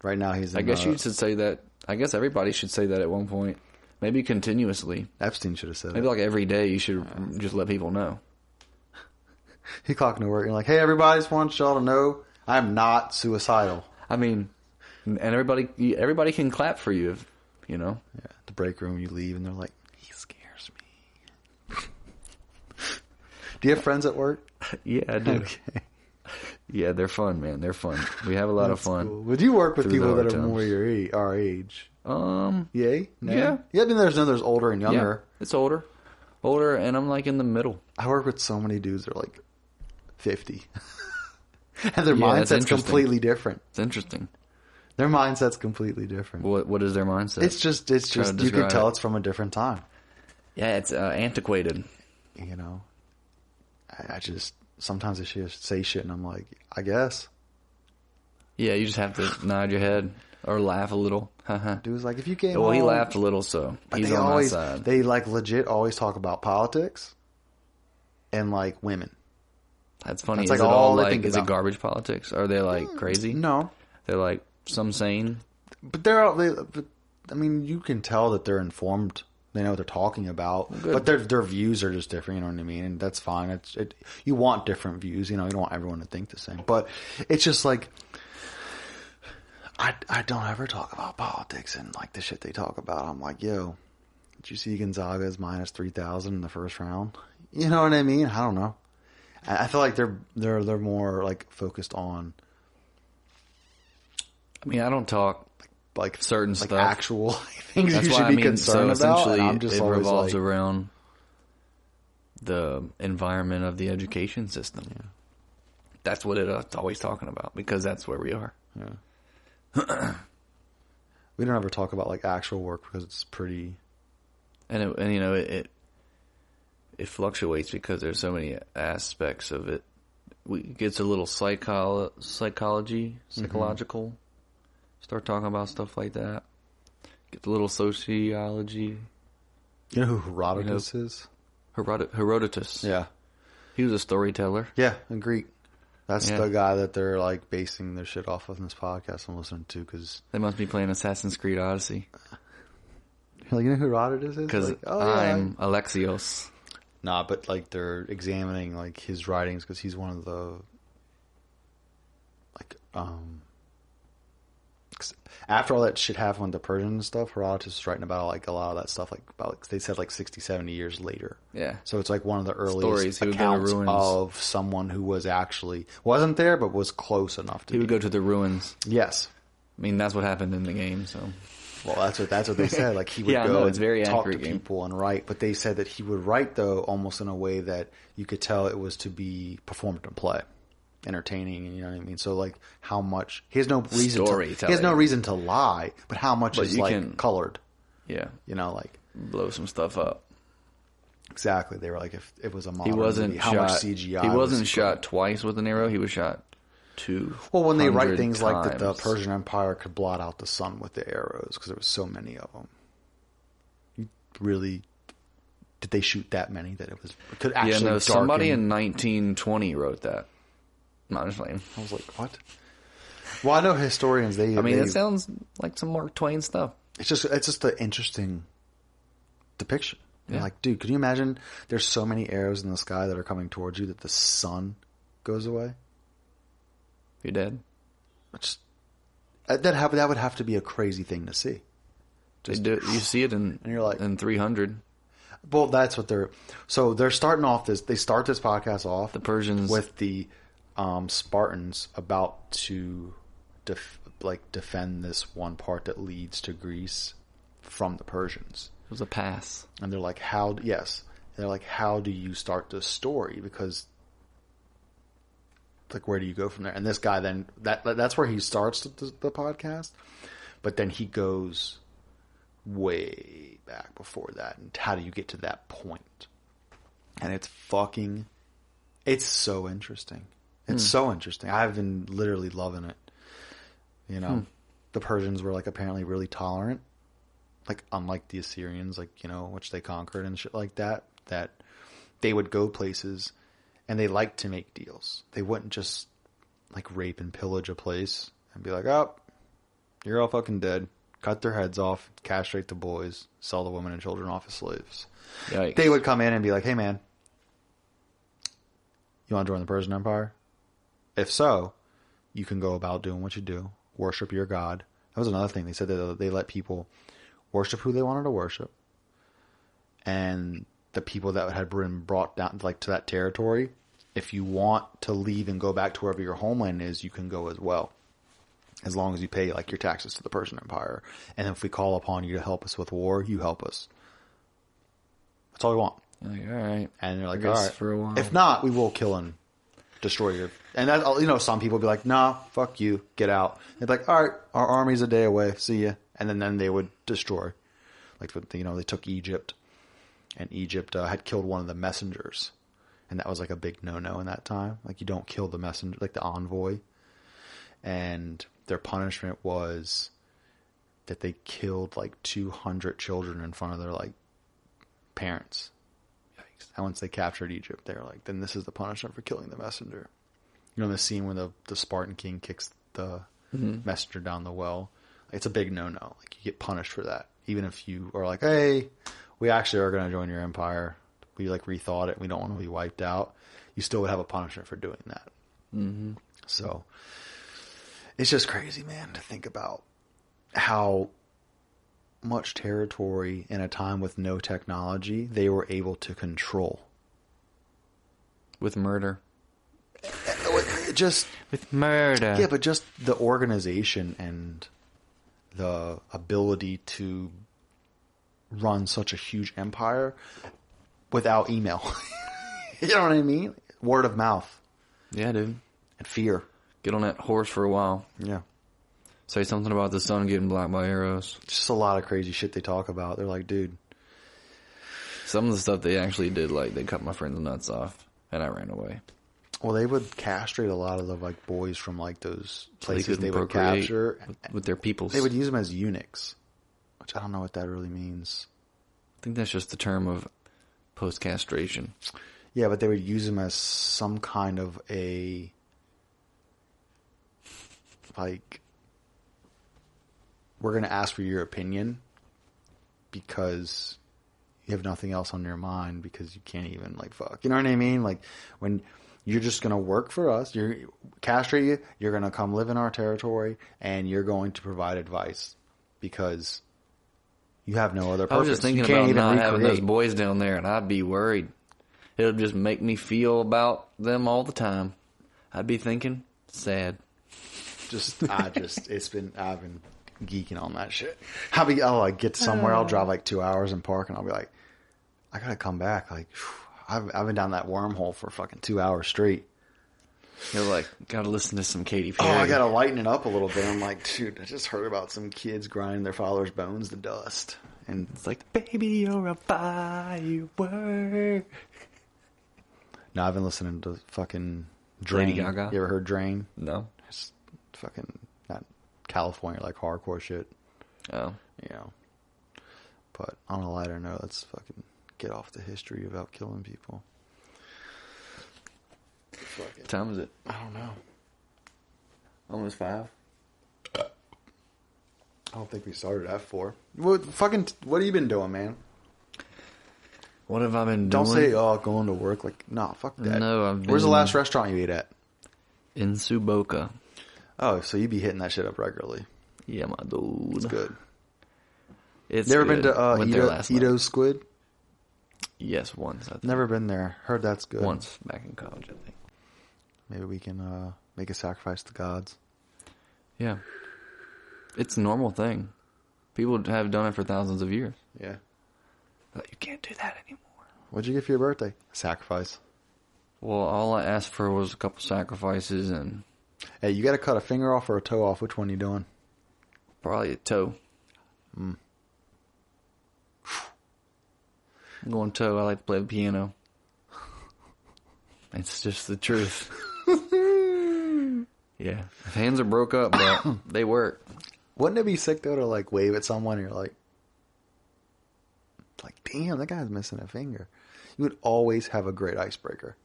Right now, he's. I guess you should say that. I guess everybody should say that at one point. Maybe continuously. Epstein should have said Maybe like every day you should just let people know. He clocking to work and like, hey, everybody, just want y'all to know I'm not suicidal. I mean, and everybody can clap for you, Yeah, the break room, you leave, and they're like, he scares me. Do you have friends at work? Yeah, I do. Okay. Yeah, they're fun, man. They're fun. We have a lot of fun. Cool. Would you work with people that are more our age? Yay? No? Yeah. I mean, there's older and younger. Yeah, it's older, and I'm like in the middle. I work with so many dudes that are like 50, and their mindset's completely different. It's interesting. Their mindset's completely different. What is their mindset? It's just you can tell it's from a different time. Yeah, it's antiquated. I just sometimes I say shit and I'm like, I guess. Yeah, you just have to nod your head or laugh a little. Dude's like, if you came he laughed a little, so he's on my side. They like legit always talk about politics and like women. That's funny. That's is like it all like, is it garbage politics? Are they like crazy? No. They're like some sane. But I mean, you can tell that they're informed. They know what they're talking about. Well, but their views are just different, you know what I mean? And that's fine. You want different views, you don't want everyone to think the same. But it's just like, I don't ever talk about politics and like the shit they talk about. I'm like, yo, did you see Gonzaga's minus 3,000 in the first round? You know what I mean? I don't know. I feel like they're more like focused on. I mean, I don't talk like certain like stuff, actual things that's you should be concerned so about. Essentially, I'm just it revolves like, around the environment of the education system. Yeah. That's what it's always talking about because that's where we are. Yeah. We don't ever talk about like actual work because it's pretty. And it fluctuates because there's so many aspects of it. It gets a little psychological. Start talking about stuff like that. Get a little sociology. You know who Herodotus is? Herodotus. Yeah. He was a storyteller. Yeah, in Greek. That's the guy that they're like basing their shit off of in this podcast I'm listening to because they must be playing Assassin's Creed Odyssey. Like, you know who Herodotus is? Because like, I'm Alexios. Nah, but like they're examining like his writings because he's one of the like after all that shit happened with the Persian and stuff, Herodotus was writing about like a lot of that stuff, like about like, they said like 60, 70 years later. Yeah. So it's like one of the Stories. earliest He would go to accounts ruins. of someone who was actually wasn't there but was close enough to. He would go to the ruins. Yes. I mean, that's what happened in the game. So. Well, that's what they said. Like he would Yeah, go no, it's very and talk to accurate game. people and write, but they said that he would write though almost in a way that you could tell it was to be performed in play, entertaining, and you know what I mean. So like how much he has no reason to lie, but how much is like colored. Yeah, you know, like blow some stuff up. Exactly. They were like, if it was a modern he wasn't movie, shot, how much CGI? He wasn't shot twice with an arrow. He was shot 200 Well, when they write things times. like that, the Persian Empire could blot out the sun with the arrows because there was so many of them. You really did they shoot that many that it could actually? Yeah, no. darken. Somebody in 1920 wrote that. Not just playing. I was like, what? Well, I know historians. It sounds like some Mark Twain stuff. It's just an interesting depiction. Yeah. You're like, dude, could you imagine? There's so many arrows in the sky that are coming towards you that the sun goes away. You're dead. That would have to be a crazy thing to see. You see it in 300. Well, that's what they're starting off this. They start this podcast off the Persians with the Spartans about to defend this one part that leads to Greece from the Persians. It was a pass, and they're like, how? Yes, they're like, how do you start this story? Because like, where do you go from there? And this guy then that's where he starts the podcast, but then he goes way back before that. And how do you get to that point? And it's so interesting. It's so interesting. I've been literally loving it. You know, the Persians were like apparently really tolerant, like unlike the Assyrians, like, you know, which they conquered and shit like that, that they would go places and they liked to make deals. They wouldn't just like rape and pillage a place and be like, oh, you're all fucking dead. Cut their heads off, castrate the boys, sell the women and children off as slaves. Yikes. They would come in and be like, hey man, you want to join the Persian Empire? If so, you can go about doing what you do. Worship your God. That was another thing. They said that they let people worship who they wanted to worship. And the people that had been brought down like to that territory, if you want to leave and go back to wherever your homeland is, you can go as well. As long as you pay like your taxes to the Persian Empire. And if we call upon you to help us with war, you help us. That's all we want. Like, all right. And they're like, all right. For a while. If not, we will kill and destroy your... And that, you know, some people would be like, nah, fuck you, get out. They'd be like, all right, our army's a day away, see ya. And then they would destroy. Like, you know, they took Egypt. And Egypt had killed one of the messengers. And that was like a big no-no in that time. Like, you don't kill the messenger, like the envoy. And their punishment was that they killed like 200 children in front of their like parents. Yikes. And once they captured Egypt, they were like, then this is the punishment for killing the messenger. You know the scene when the Spartan king kicks the messenger down the well? It's a big no-no. Like, you get punished for that. Even if you are like, hey, we actually are going to join your empire. We like rethought it. We don't want to be wiped out. You still would have a punishment for doing that. Mm-hmm. So it's just crazy, man, to think about how much territory in a time with no technology they were able to control. With murder. With murder. Yeah, but just the organization and the ability to run such a huge empire without email. You know what I mean? Word of mouth. Yeah, dude. And fear. Get on that horse for a while. Yeah. Say something about the sun getting blocked by arrows. Just a lot of crazy shit they talk about. They're like, dude. Some of the stuff they actually did, like, they cut my friend's nuts off, and I ran away. Well, they would castrate a lot of the like boys from like those places they would capture with their peoples. They would use them as eunuchs, which I don't know what that really means. I think that's just the term of post-castration. Yeah, but they would use them as some kind of a like, we're going to ask for your opinion because you have nothing else on your mind because you can't even like fuck. You know what I mean? Like when you're just going to work for us. You're castrate you. You're going to come live in our territory, and you're going to provide advice because you have no other purpose. I was just thinking you can't about even not having recreate. those boys down there, and I'd be worried. It'll just make me feel about them all the time. I'd be thinking, sad. I've been geeking on that shit. I'll like get somewhere, I'll drive like 2 hours and park, and I'll be like, I gotta come back. Like, I've been down that wormhole for fucking 2 hours straight. You're like, gotta listen to some Katy Oh, Perry. I gotta lighten it up a little bit. I'm like, dude, I just heard about some kids grinding their father's bones to dust. And It's like, baby, you're a firework. no, I've been listening to fucking Drain. Lady Gaga? You ever heard Drain? No. It's fucking not California, like hardcore shit. Oh. You know. But on a lighter note, let's fucking get off the history about killing people. Fucking, What time is it? I don't know. Almost 5. I don't think we started at 4. What have you been doing, man? What have I been doing? Don't say, going to work. Like, nah, fuck that. No, Where's the last restaurant you ate at? in Suboka. Oh, so you be hitting that shit up regularly. Yeah, my dude. It's good. It's Never good. been to Went there last night. Ito's Squid? Yes, once. I think. Never been there. Heard that's good. Once back in college, I think. Maybe we can make a sacrifice to gods. Yeah. It's a normal thing. People have done it for thousands of years. Yeah. But you can't do that anymore. What'd you get for your birthday? Sacrifice. Well, all I asked for was a couple sacrifices and Hey, you got to cut a finger off or a toe off. Which one you doing? probably a toe. Mm. I'm going toe. I like to play the piano. It's just the truth. Yeah. Hands are broke up, but they work. Wouldn't it be sick though to like wave at someone and you're like, damn, that guy's missing a finger. You would always have a great icebreaker.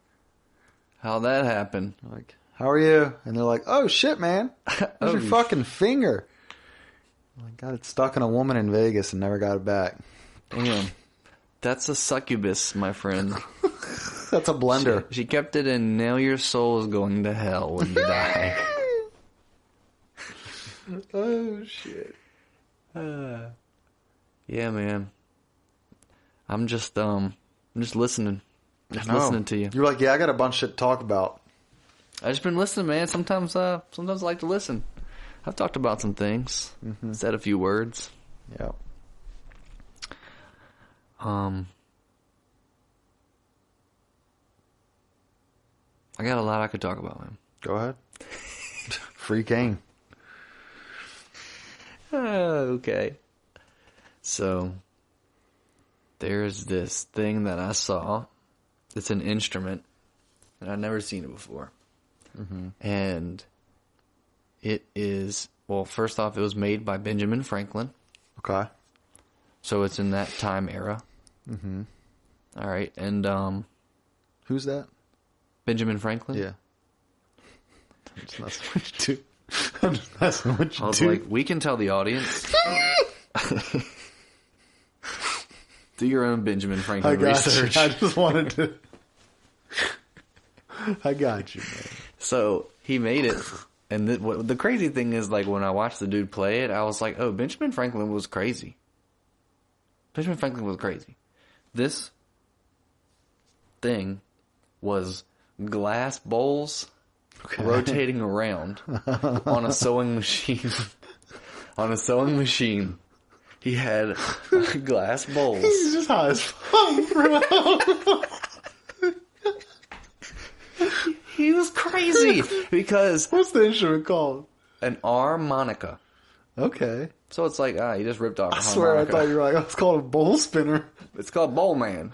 How'd that happen? Like, how are you? And they're like, oh shit, man. Where's your fucking finger? I got it stuck in a woman in Vegas and never got it back. Damn. That's a succubus, my friend. That's a blender. She kept it in. Now your soul is going to hell when you die. Oh shit. Yeah, man. I'm just listening. Just listening to you. You're like, yeah, I got a bunch of shit to talk about. I just been listening, man. Sometimes I like to listen. I've talked about some things. Said a few words. Yeah. I got a lot I could talk about, man. Go ahead. Free game. Okay. So, there's this thing that I saw. It's an instrument, and I've never seen it before. Mm-hmm. And it is, well, first off, it was made by Benjamin Franklin. Okay. So it's in that time era. Mm-hmm. All right, and Who's that? Benjamin Franklin? Yeah. I'm just messing with you. I'm just messing with you, I was dude. like, we can tell the audience. Do your own Benjamin Franklin I got research. you. I just wanted to. I got you, man. So he made it, and the crazy thing is, like, when I watched the dude play it, I was like, "Oh, Benjamin Franklin was crazy." Benjamin Franklin was crazy. This thing was glass bowls rotating around on a sewing machine. On a sewing machine, he had glass bowls. He's just high as fuck, bro. He was crazy because What's the instrument called? an harmonica. Okay. So it's like, you just ripped off a I swear I harmonica. thought you were like, oh, it's called a bowl spinner. It's called Bowl Man.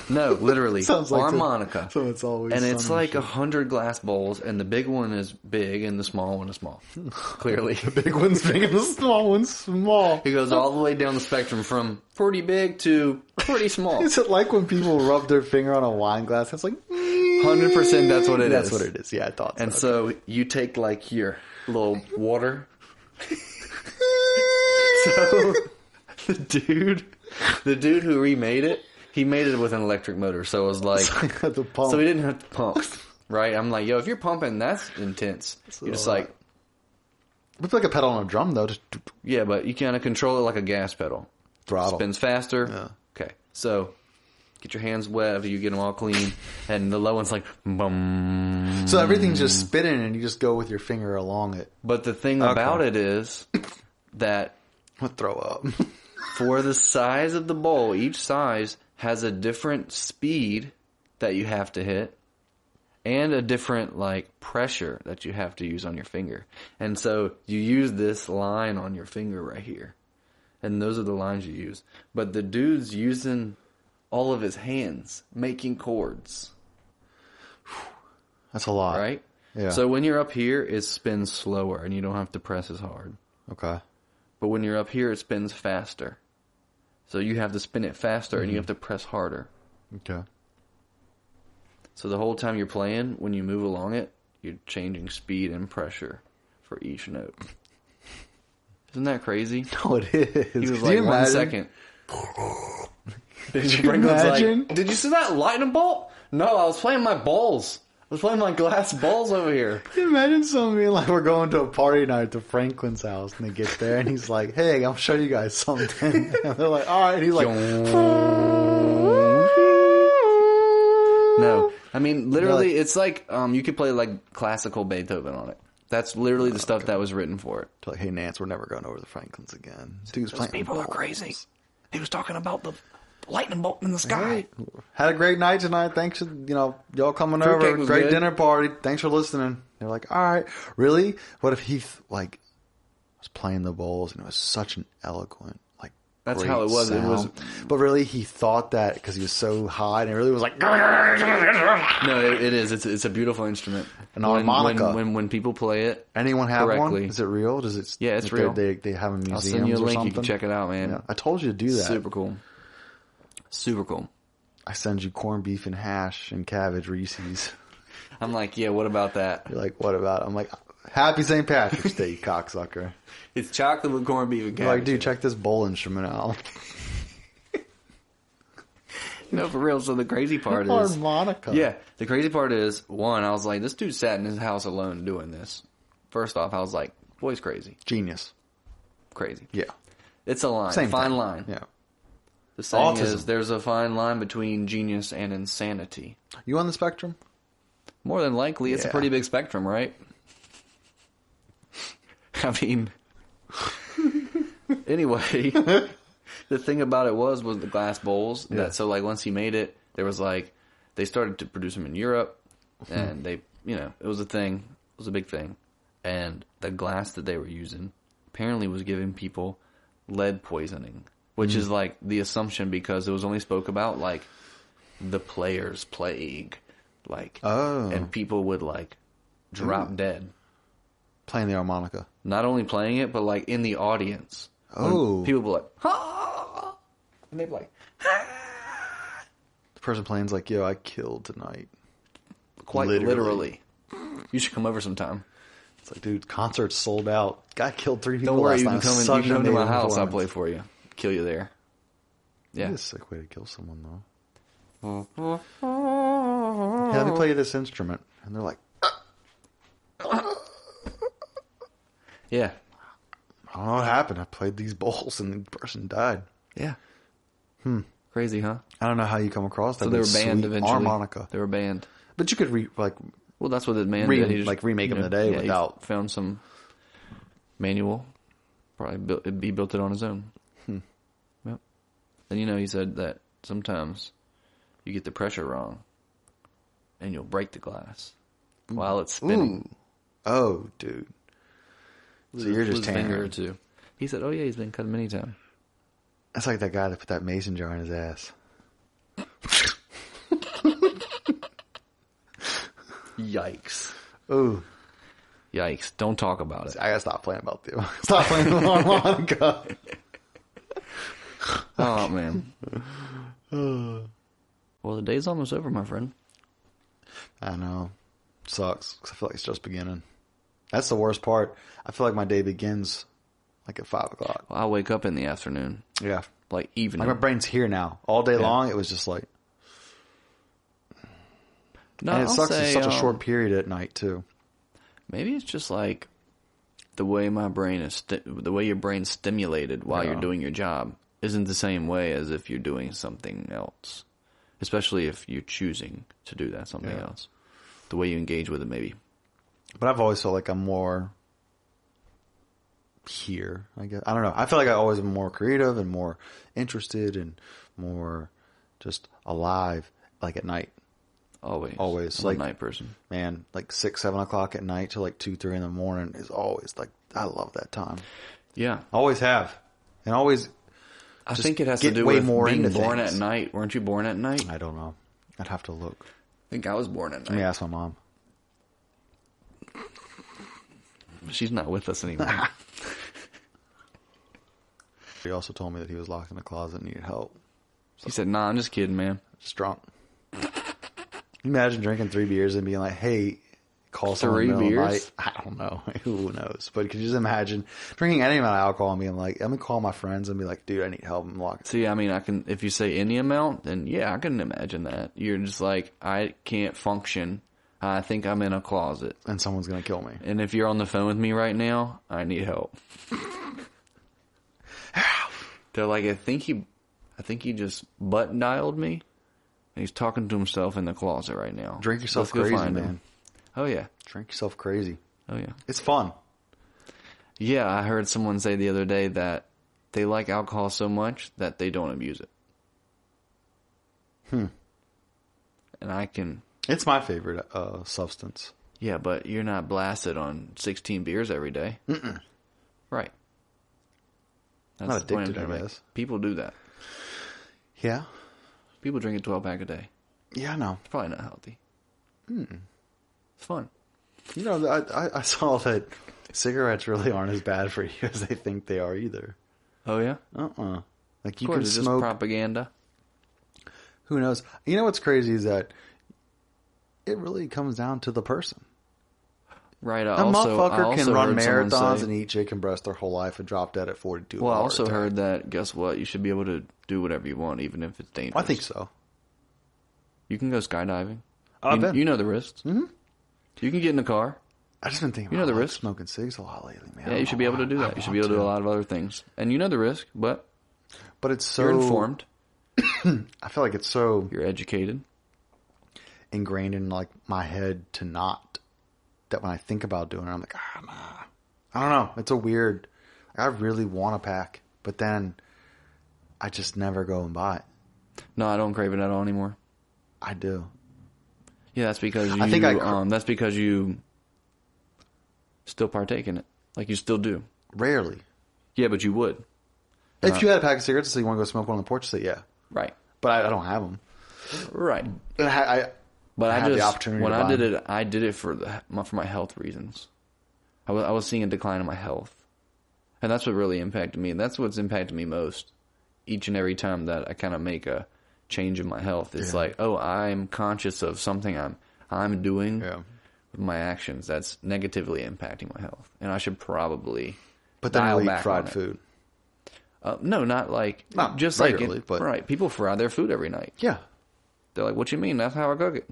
No, literally. Sounds like harmonica. So it's always And it's some like shit. 100 glass bowls, and the big one is big, and the small one is small. Clearly. The big one's big and the small one's small. He goes all the way down the spectrum from pretty big to pretty small. Is it like when people rub their finger on a wine glass? It's like 100% that's what it is. That's what it is. Yeah, I thought so. And so you take like your little water. So the dude who remade it, he made it with an electric motor. So it was like, the pump. so he didn't have to pump. right? I'm like, yo, if you're pumping, that's intense. You're just like... It's like a pedal on a drum, though. Just Yeah, but you kind of control it like a gas pedal. throttle. Spins faster. Yeah. Okay, so get your hands wet after you get them all clean, and the low one's like, bum. So everything's just spinning, and you just go with your finger along it. But the thing about it is that I'll throw up. for the size of the bowl, each size has a different speed that you have to hit, and a different like pressure that you have to use on your finger. And so you use this line on your finger right here. And those are the lines you use. But the dude's using all of his hands, making chords. That's a lot. Right? Yeah. So when you're up here, it spins slower and you don't have to press as hard. Okay. But when you're up here, it spins faster. So you have to spin it faster and you have to press harder. Okay. So the whole time you're playing, when you move along it, you're changing speed and pressure for each note. Isn't that crazy? No, it is. He was Can like, you 1 imagine? second. Could you imagine? Like, did you see that lightning bolt? No, I was playing my balls. I was playing my glass balls over here. Can you imagine someone being like, we're going to a party night to Franklin's house, and they get there, and he's like, hey, I'll show you guys something. And they're like, all right. And he's like, no. I mean, literally, it's like you could play like classical Beethoven on it. That's literally the stuff that was written for it. like, hey, Nance, we're never going over to Franklin's again. Dude's playing People are balls. crazy. He was talking about the lightning bolt in the sky. Hey, had a great night tonight. Thanks for, y'all coming Fruitcake over. was Great good. dinner party. Thanks for listening. They're like, all right. Really? What if he, was playing the bowls and it was such an eloquent, That's great how it was. sound. It was. But really, he thought that because he was so high, and it really was like, No, it is. It's a beautiful instrument. An harmonica. When people play it, anyone have correctly. one? Is it real? Does it? Yeah, it's real. They have a museum. I'll send you a or link. something? You can check it out, man. Yeah. I told you to do that. Super cool. Super cool. I send you corned beef and hash and cabbage Reese's. I'm like, yeah. What about that? You're like, what about it? I'm like, happy St. Patrick's Day, you cocksucker. It's chocolate with corned beef and You're cabbage. like, dude, check this bowl instrument out. No, for real. So the crazy part is, Armonica. yeah, the crazy part is, one, I was like, this dude sat in his house alone doing this. First off, I was like, boy's crazy. Genius. Crazy. Yeah. It's a line. Same fine thing. line. Yeah. The saying Autism. is, there's a fine line between genius and insanity. You on the spectrum? More than likely, it's a Yeah. pretty big spectrum, right? I mean, anyway, the thing about it was the glass bowls. Yeah. That so like once he made it, there was like they started to produce them in Europe, and they it was a thing. It was a big thing, and the glass that they were using apparently was giving people lead poisoning, which is like the assumption because it was only spoke about like the player's plague, like and people would like drop dead. Playing the harmonica. Not only playing it, but like in the audience. Oh. People were like, ah! And they'd be like, ah! The person playing's like, yo, I killed tonight. Quite literally. You should come over sometime. It's like, dude, concert's sold out. Guy killed 3 people Don't worry, last you night. can Such come an to my amazing house. I'll performance. play for you. Kill you there. Yeah. It's a sick way to kill someone, though. Yeah, let me play you this instrument. And they're like, Yeah. I don't know what happened. I played these bowls and the person died. Yeah. Crazy, huh? I don't know how you come across that. So they but were it's banned sweet eventually. harmonica. They were banned. But you could Well, that's what the man Re- did. He just, like, remake them today he without- found some manual. Probably he built it on his own. Yep. And he said that sometimes you get the pressure wrong, and you'll break the glass while it's spinning. Ooh. Oh, dude. So you're just Lose a finger or tearing. two. He said, "Oh yeah, he's been cut many times." That's like that guy that put that mason jar in his ass. Yikes! Ooh. Yikes! Don't talk about it. I gotta stop playing Stop playing the harmonica. Oh man. Well, the day's almost over, my friend. I know. Sucks. 'Cause I feel like it's just beginning. That's the worst part. I feel like my day begins like at 5 o'clock. Well, I wake up in the afternoon, Yeah. like evening. Like my brain's here now. All day long, it was just like, No, and it I'll sucks. say, It's such a short period at night too. Maybe it's just like the way my brain is, the way your brain's stimulated while you're doing your job isn't the same way as if you're doing something else. Especially if you're choosing to do that something else. The way you engage with it, maybe. But I've always felt like I'm more here, I guess. I don't know. I feel like I always am more creative and more interested and more just alive, like at night. Always. I'm like a night person. Man, like 6, 7 o'clock at night till like 2, 3 in the morning is always like, I love that time. Yeah. Always have. And always. I think it has to do with being born at night. Weren't you born at night? I don't know. I'd have to look. I think I was born at night. Let me ask my mom. She's not with us anymore. He also told me that he was locked in the closet and needed help. He said, "Nah, I'm just kidding, man. Just drunk." Imagine drinking 3 beers and being like, "Hey, call someone in the middle of the night." I don't know. Who knows? But could you just imagine drinking any amount of alcohol and being like, "Let me call my friends and be like, dude, I need help. I'm locked." See, I mean, I can. If you say any amount, then yeah, I can imagine that. You're just like, I can't function. I think I'm in a closet, and someone's gonna kill me. And if you're on the phone with me right now, I need help. They're like, I think he just button dialed me, and he's talking to himself in the closet right now. Drink yourself crazy, man. Oh yeah, drink yourself crazy. Oh yeah, it's fun. Yeah, I heard someone say the other day that they like alcohol so much that they don't abuse it. And I can. It's my favorite substance. Yeah, but you're not blasted on 16 beers every day. Mm-mm. Right. That's not addicted, I guess. People do that. Yeah. People drink a 12-pack a day. Yeah, I know. It's probably not healthy. It's fun. You know, I saw that cigarettes really aren't as bad for you as they think they are either. Oh, yeah? Like, you can smoke. Just propaganda. Who knows? You know what's crazy is that it really comes down to the person. Right. A motherfucker can run marathons and eat chicken breast their whole life and drop dead at 42. Well, I also heard that, guess what? You should be able to do whatever you want, even if it's dangerous. I think so. You can go skydiving. I've been. You know the risks. Mm-hmm. You can get in the car. I just been thinking about the risk. Smoking cigs a lot lately, man. Yeah, you should be able to do that. You should be able to do a lot of other things. And you know the risk, but it's so... You're informed. I feel like it's so... You're educated. Ingrained in, like, my head to not... That when I think about doing it, I'm like, nah. I don't know. It's a weird... I really want a pack, but then I just never go and buy it. No, I don't crave it at all anymore. I do. Yeah, that's because you... that's because you still partake in it. Like, you still do. Rarely. Yeah, but you would. If you had a pack of cigarettes and so you want to go smoke one on the porch, say yeah. Right. But I don't have them. Right. But I had the opportunity when to buy them. I did it for my health reasons. I was seeing a decline in my health. And that's what really impacted me. And that's what's impacted me most each and every time that I kind of make a change in my health. It's like, oh, I'm conscious of something I'm doing with my actions that's negatively impacting my health. And I should probably dial back fried on it. food. No, not like... Not just regularly, like... but... Right, people fry their food every night. Yeah. They're like, what you mean? That's how I cook it.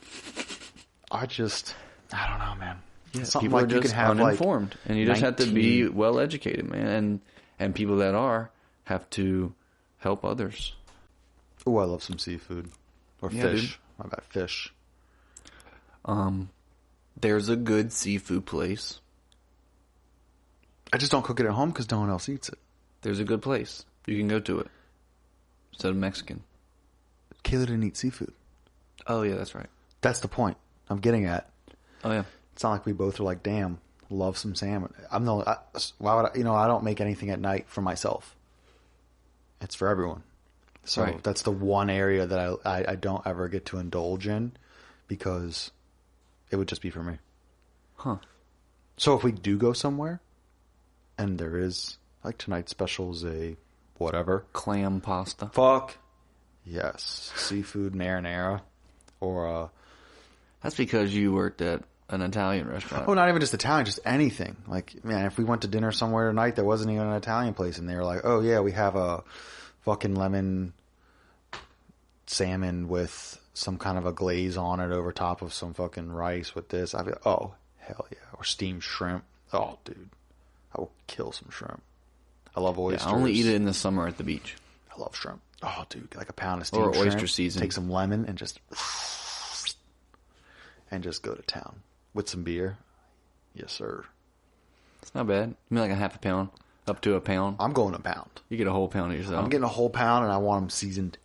I don't know, man. Yeah, something people like are just you can have uninformed. Like and you just have to be well educated, man. And people that are have to help others. Oh, I love some seafood. Or fish. My bad, fish. There's a good seafood place. I just don't cook it at home because no one else eats it. There's a good place. You can go to it. Instead of Mexican. Kayla didn't eat seafood. Oh, yeah, that's right. That's the point I'm getting at. Oh, yeah. It's not like we both are like, damn, love some salmon. Why would I, I don't make anything at night for myself. It's for everyone. So that's the one area that I don't ever get to indulge in because it would just be for me. Huh. So if we do go somewhere and there is, like tonight's special is a whatever. Clam pasta. Fuck. Yes. Seafood marinara or That's because you worked at an Italian restaurant. Oh, not even just Italian, just anything. Like, man, if we went to dinner somewhere tonight that wasn't even an Italian place and they were like, oh yeah, we have a fucking lemon salmon with some kind of a glaze on it over top of some fucking rice with this. Oh, hell yeah. Or steamed shrimp. Oh, dude. I will kill some shrimp. I love oysters. Yeah, I only eat it in the summer at the beach. I love shrimp. Oh, dude. Like a pound of steamed or shrimp. oyster season. Take some lemon and just go to town. With some beer. Yes, sir. It's not bad. You mean like a half a pound? Up to a pound? I'm going a pound. You get a whole pound of yourself. I'm getting a whole pound, and I want them seasoned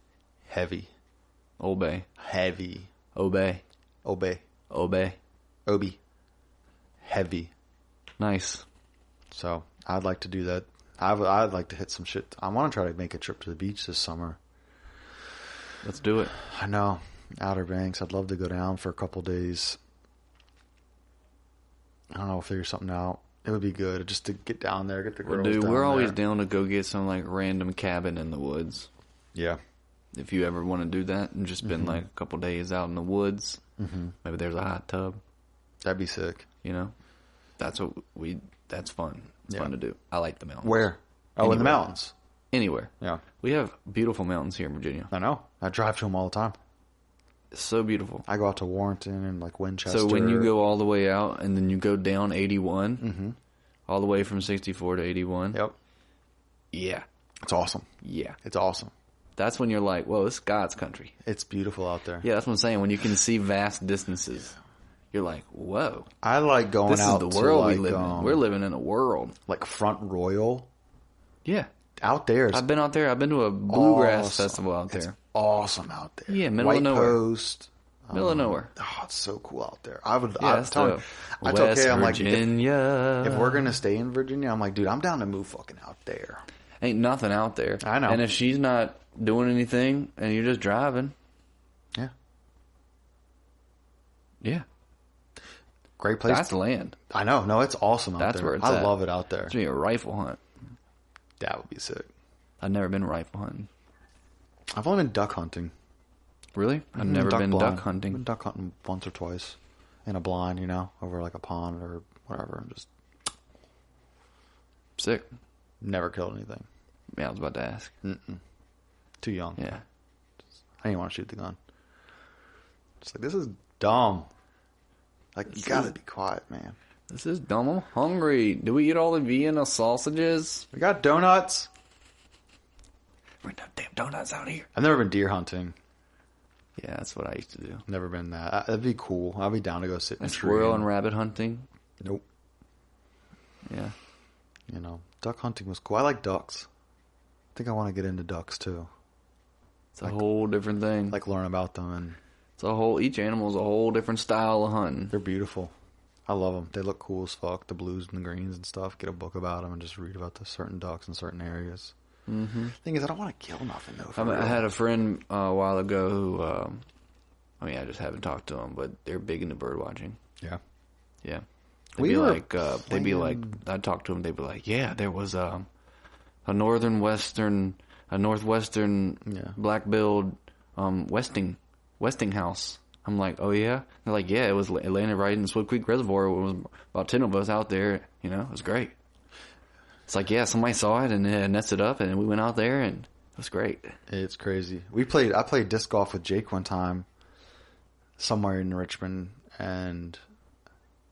heavy. Obey. Heavy. Obey. Obey. Obey. Obi. Heavy. Nice. So, I'd like to do that. I'd like to hit some shit. I want to try to make a trip to the beach this summer. Let's do it. I know. Outer Banks. I'd love to go down for a couple days. I don't know, figure something out. It would be good just to get down there, get the girls Dude, down we're always there. down to go get some like random cabin in the woods. Yeah. If you ever want to do that and just spend like a couple days out in the woods, maybe there's a hot tub. That'd be sick. You know, that's fun. It's fun to do. I like the mountains. Where? Oh, in the Anywhere. mountains. Anywhere. Yeah. We have beautiful mountains here in Virginia. I know. I drive to them all the time. It's so beautiful. I go out to Warrenton and like Winchester. So when you go all the way out and then you go down 81, all the way from 64 to 81. Yep. Yeah. It's awesome. Yeah. It's awesome. That's when you're like, whoa, this is God's country. It's beautiful out there. Yeah, that's what I'm saying. When you can see vast distances, you're like, whoa. I like going This is out the to world like, we live in. We're living in a world. like Front Royal. Yeah. Out there. I've been out there. I've been to a bluegrass awesome. festival out there. It's awesome out there. Yeah, middle White of nowhere. Post. Middle of nowhere. Oh, it's so cool out there. I would. Yeah, I told West Kay, I'm like, Virginia. if we're gonna stay in Virginia, I'm like, dude, I'm down to move fucking out there. Ain't nothing out there. I know. And if she's not doing anything and you're just driving. Yeah. Yeah. Great place. That's land. I know. No, it's awesome out That's there. where it's I at. love it out there. It's going to be a rifle hunt. That would be sick. I've never been rifle hunting. I've only been duck hunting. Really? I've never been blind. duck hunting. Been duck hunting once or twice in a blind, over like a pond or whatever, and just Sick. never killed anything. Yeah, I was about to ask. Too young. Yeah. I didn't want to shoot the gun. It's like, this is dumb. Like, you gotta be quiet, man. This is dumb. I'm hungry. Do we eat all the Vienna sausages? We got donuts. Bring them damn donuts out here. I've never been deer hunting. Yeah, that's what I used to do. Never been that. That'd be cool. I'd be down to go sit in a tree. Squirrel and rabbit hunting. Nope. Yeah. Duck hunting was cool. I like ducks. I think I want to get into ducks too. It's a whole different thing. Like learn about them, and Each animal's a whole different style of hunting. they're beautiful. I love them. They look cool as fuck. The blues and the greens and stuff. Get a book about them and just read about the certain ducks in certain areas. Mm-hmm. Thing is, I don't want to kill nothing though. I had a friend a while ago who, I just haven't talked to him, but they're big into bird watching. Yeah. Yeah. They'd be like, I'd talk to them, they'd be like, yeah, there was a northwestern black-billed Westinghouse. I'm like, oh yeah? They're like, yeah, it landed right in the Swift Creek Reservoir. It was about 10 of us out there, it was great. It's like, yeah, somebody saw it and it nested up and we went out there and it was great. It's crazy. I played disc golf with Jake one time somewhere in Richmond, and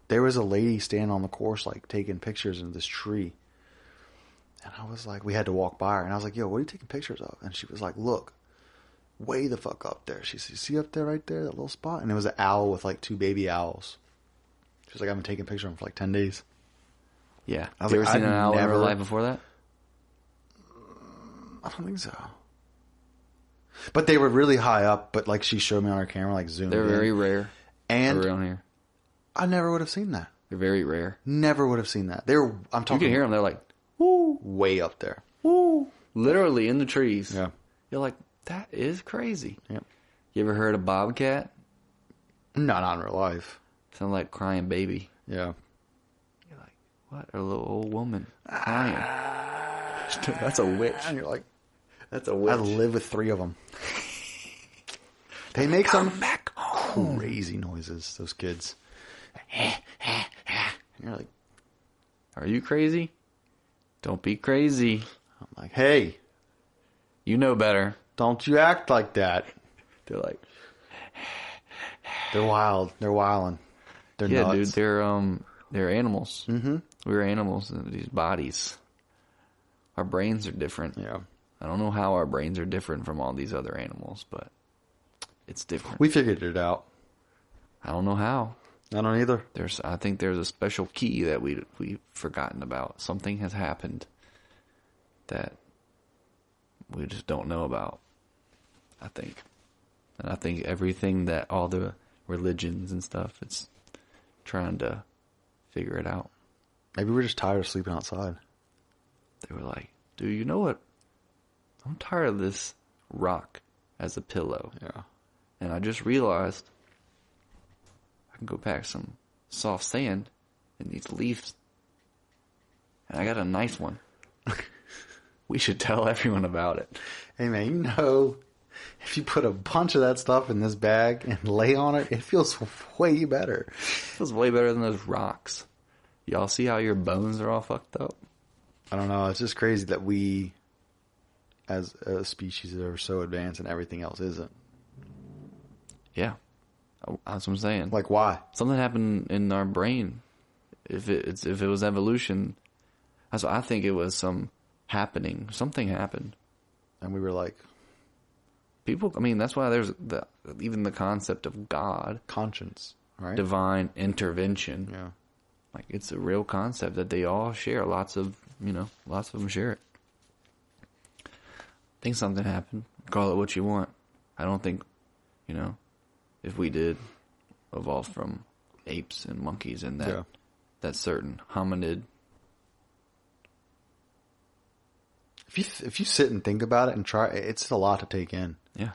there was a lady standing on the course, like, taking pictures of this tree. And I was like, we had to walk by her, and I was like, yo, what are you taking pictures of? And she was like, look, way the fuck up there. She said, see up there right there, that little spot? And it was an owl with, like, 2 baby owls. She was like, I've been taking pictures of them for, like, 10 days. Yeah. I was Have you like, ever seen an owl in never- real life before that? I don't think so. But they were really high up, but, like, she showed me on her camera, like, zoomed They're in. very rare And around here. I never would have seen that. They're very rare. Never would have seen that. I'm You talking can hear them. They're like, way up there. woo, literally in the trees. Yeah. You're like, that is crazy. Yep. You ever heard a bobcat? No, not in real life. Sound like crying baby. Yeah. You're like, what? A little old woman crying. That's a witch. And you're like, That's a witch. I live with 3 of them. They make some back home. crazy noises, those kids. And you're like, Are you crazy? Don't be crazy. I'm like, hey, You know better. don't you act like that. They're like, They're wild. They're wilding. They're nuts. dude. They're animals. Mm-hmm. We're animals in these bodies. Our brains are different. Yeah. I don't know how our brains are different from all these other animals, but it's different. We figured it out. I don't know how. I don't either. I think there's a special key that we've forgotten about. Something has happened that we just don't know about, I think. And I think everything that all the religions and stuff, it's trying to figure it out. Maybe we're just tired of sleeping outside. They were like, dude, you know what? I'm tired of this rock as a pillow. Yeah. And I just realized I can go pack some soft sand in these leaves. And I got a nice one. We should tell everyone about it. Hey, man, you know, if you put a bunch of that stuff in this bag and lay on it, it feels way better. It feels way better than those rocks. Y'all see how your bones are all fucked up? I don't know. It's just crazy that we, as a species, are so advanced and everything else isn't. Yeah. That's what I'm saying. Like, why? Something happened in our brain. If it was evolution, I think it was something happened. And we were like... People, I mean, that's why there's even the concept of God. Conscience, right? Divine intervention. Yeah. Like, it's a real concept that they all share. Lots of them share it. I think something happened. Call it what you want. I don't think, if we did evolve from apes and monkeys and that certain hominid. If you sit and think about it and try, it's a lot to take in. Yeah.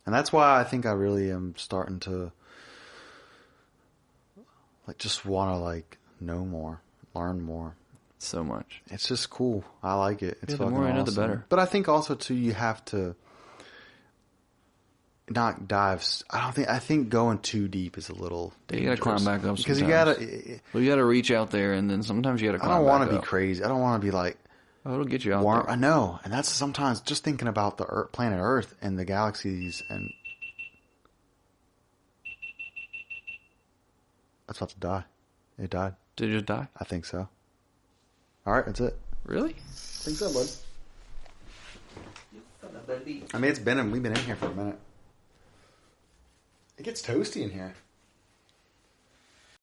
And that's why I think I really am starting to just want to know more, learn more. So much. It's just cool. I like it. It's the fucking more I know, awesome. the better. But I think also too, you have to not dive. I think going too deep is a little dangerous. You gotta climb back up because sometimes. you gotta reach out there, and then sometimes you gotta climb I don't want back to up. be crazy. I don't want to be like. Oh, it'll get you out there. I know, and that's sometimes just thinking about the planet Earth and the galaxies, and that's about to die. It died. Did it just die? I think so. All right, that's it. Really? I think so, bud. I mean, we've been in here for a minute. It gets toasty in here.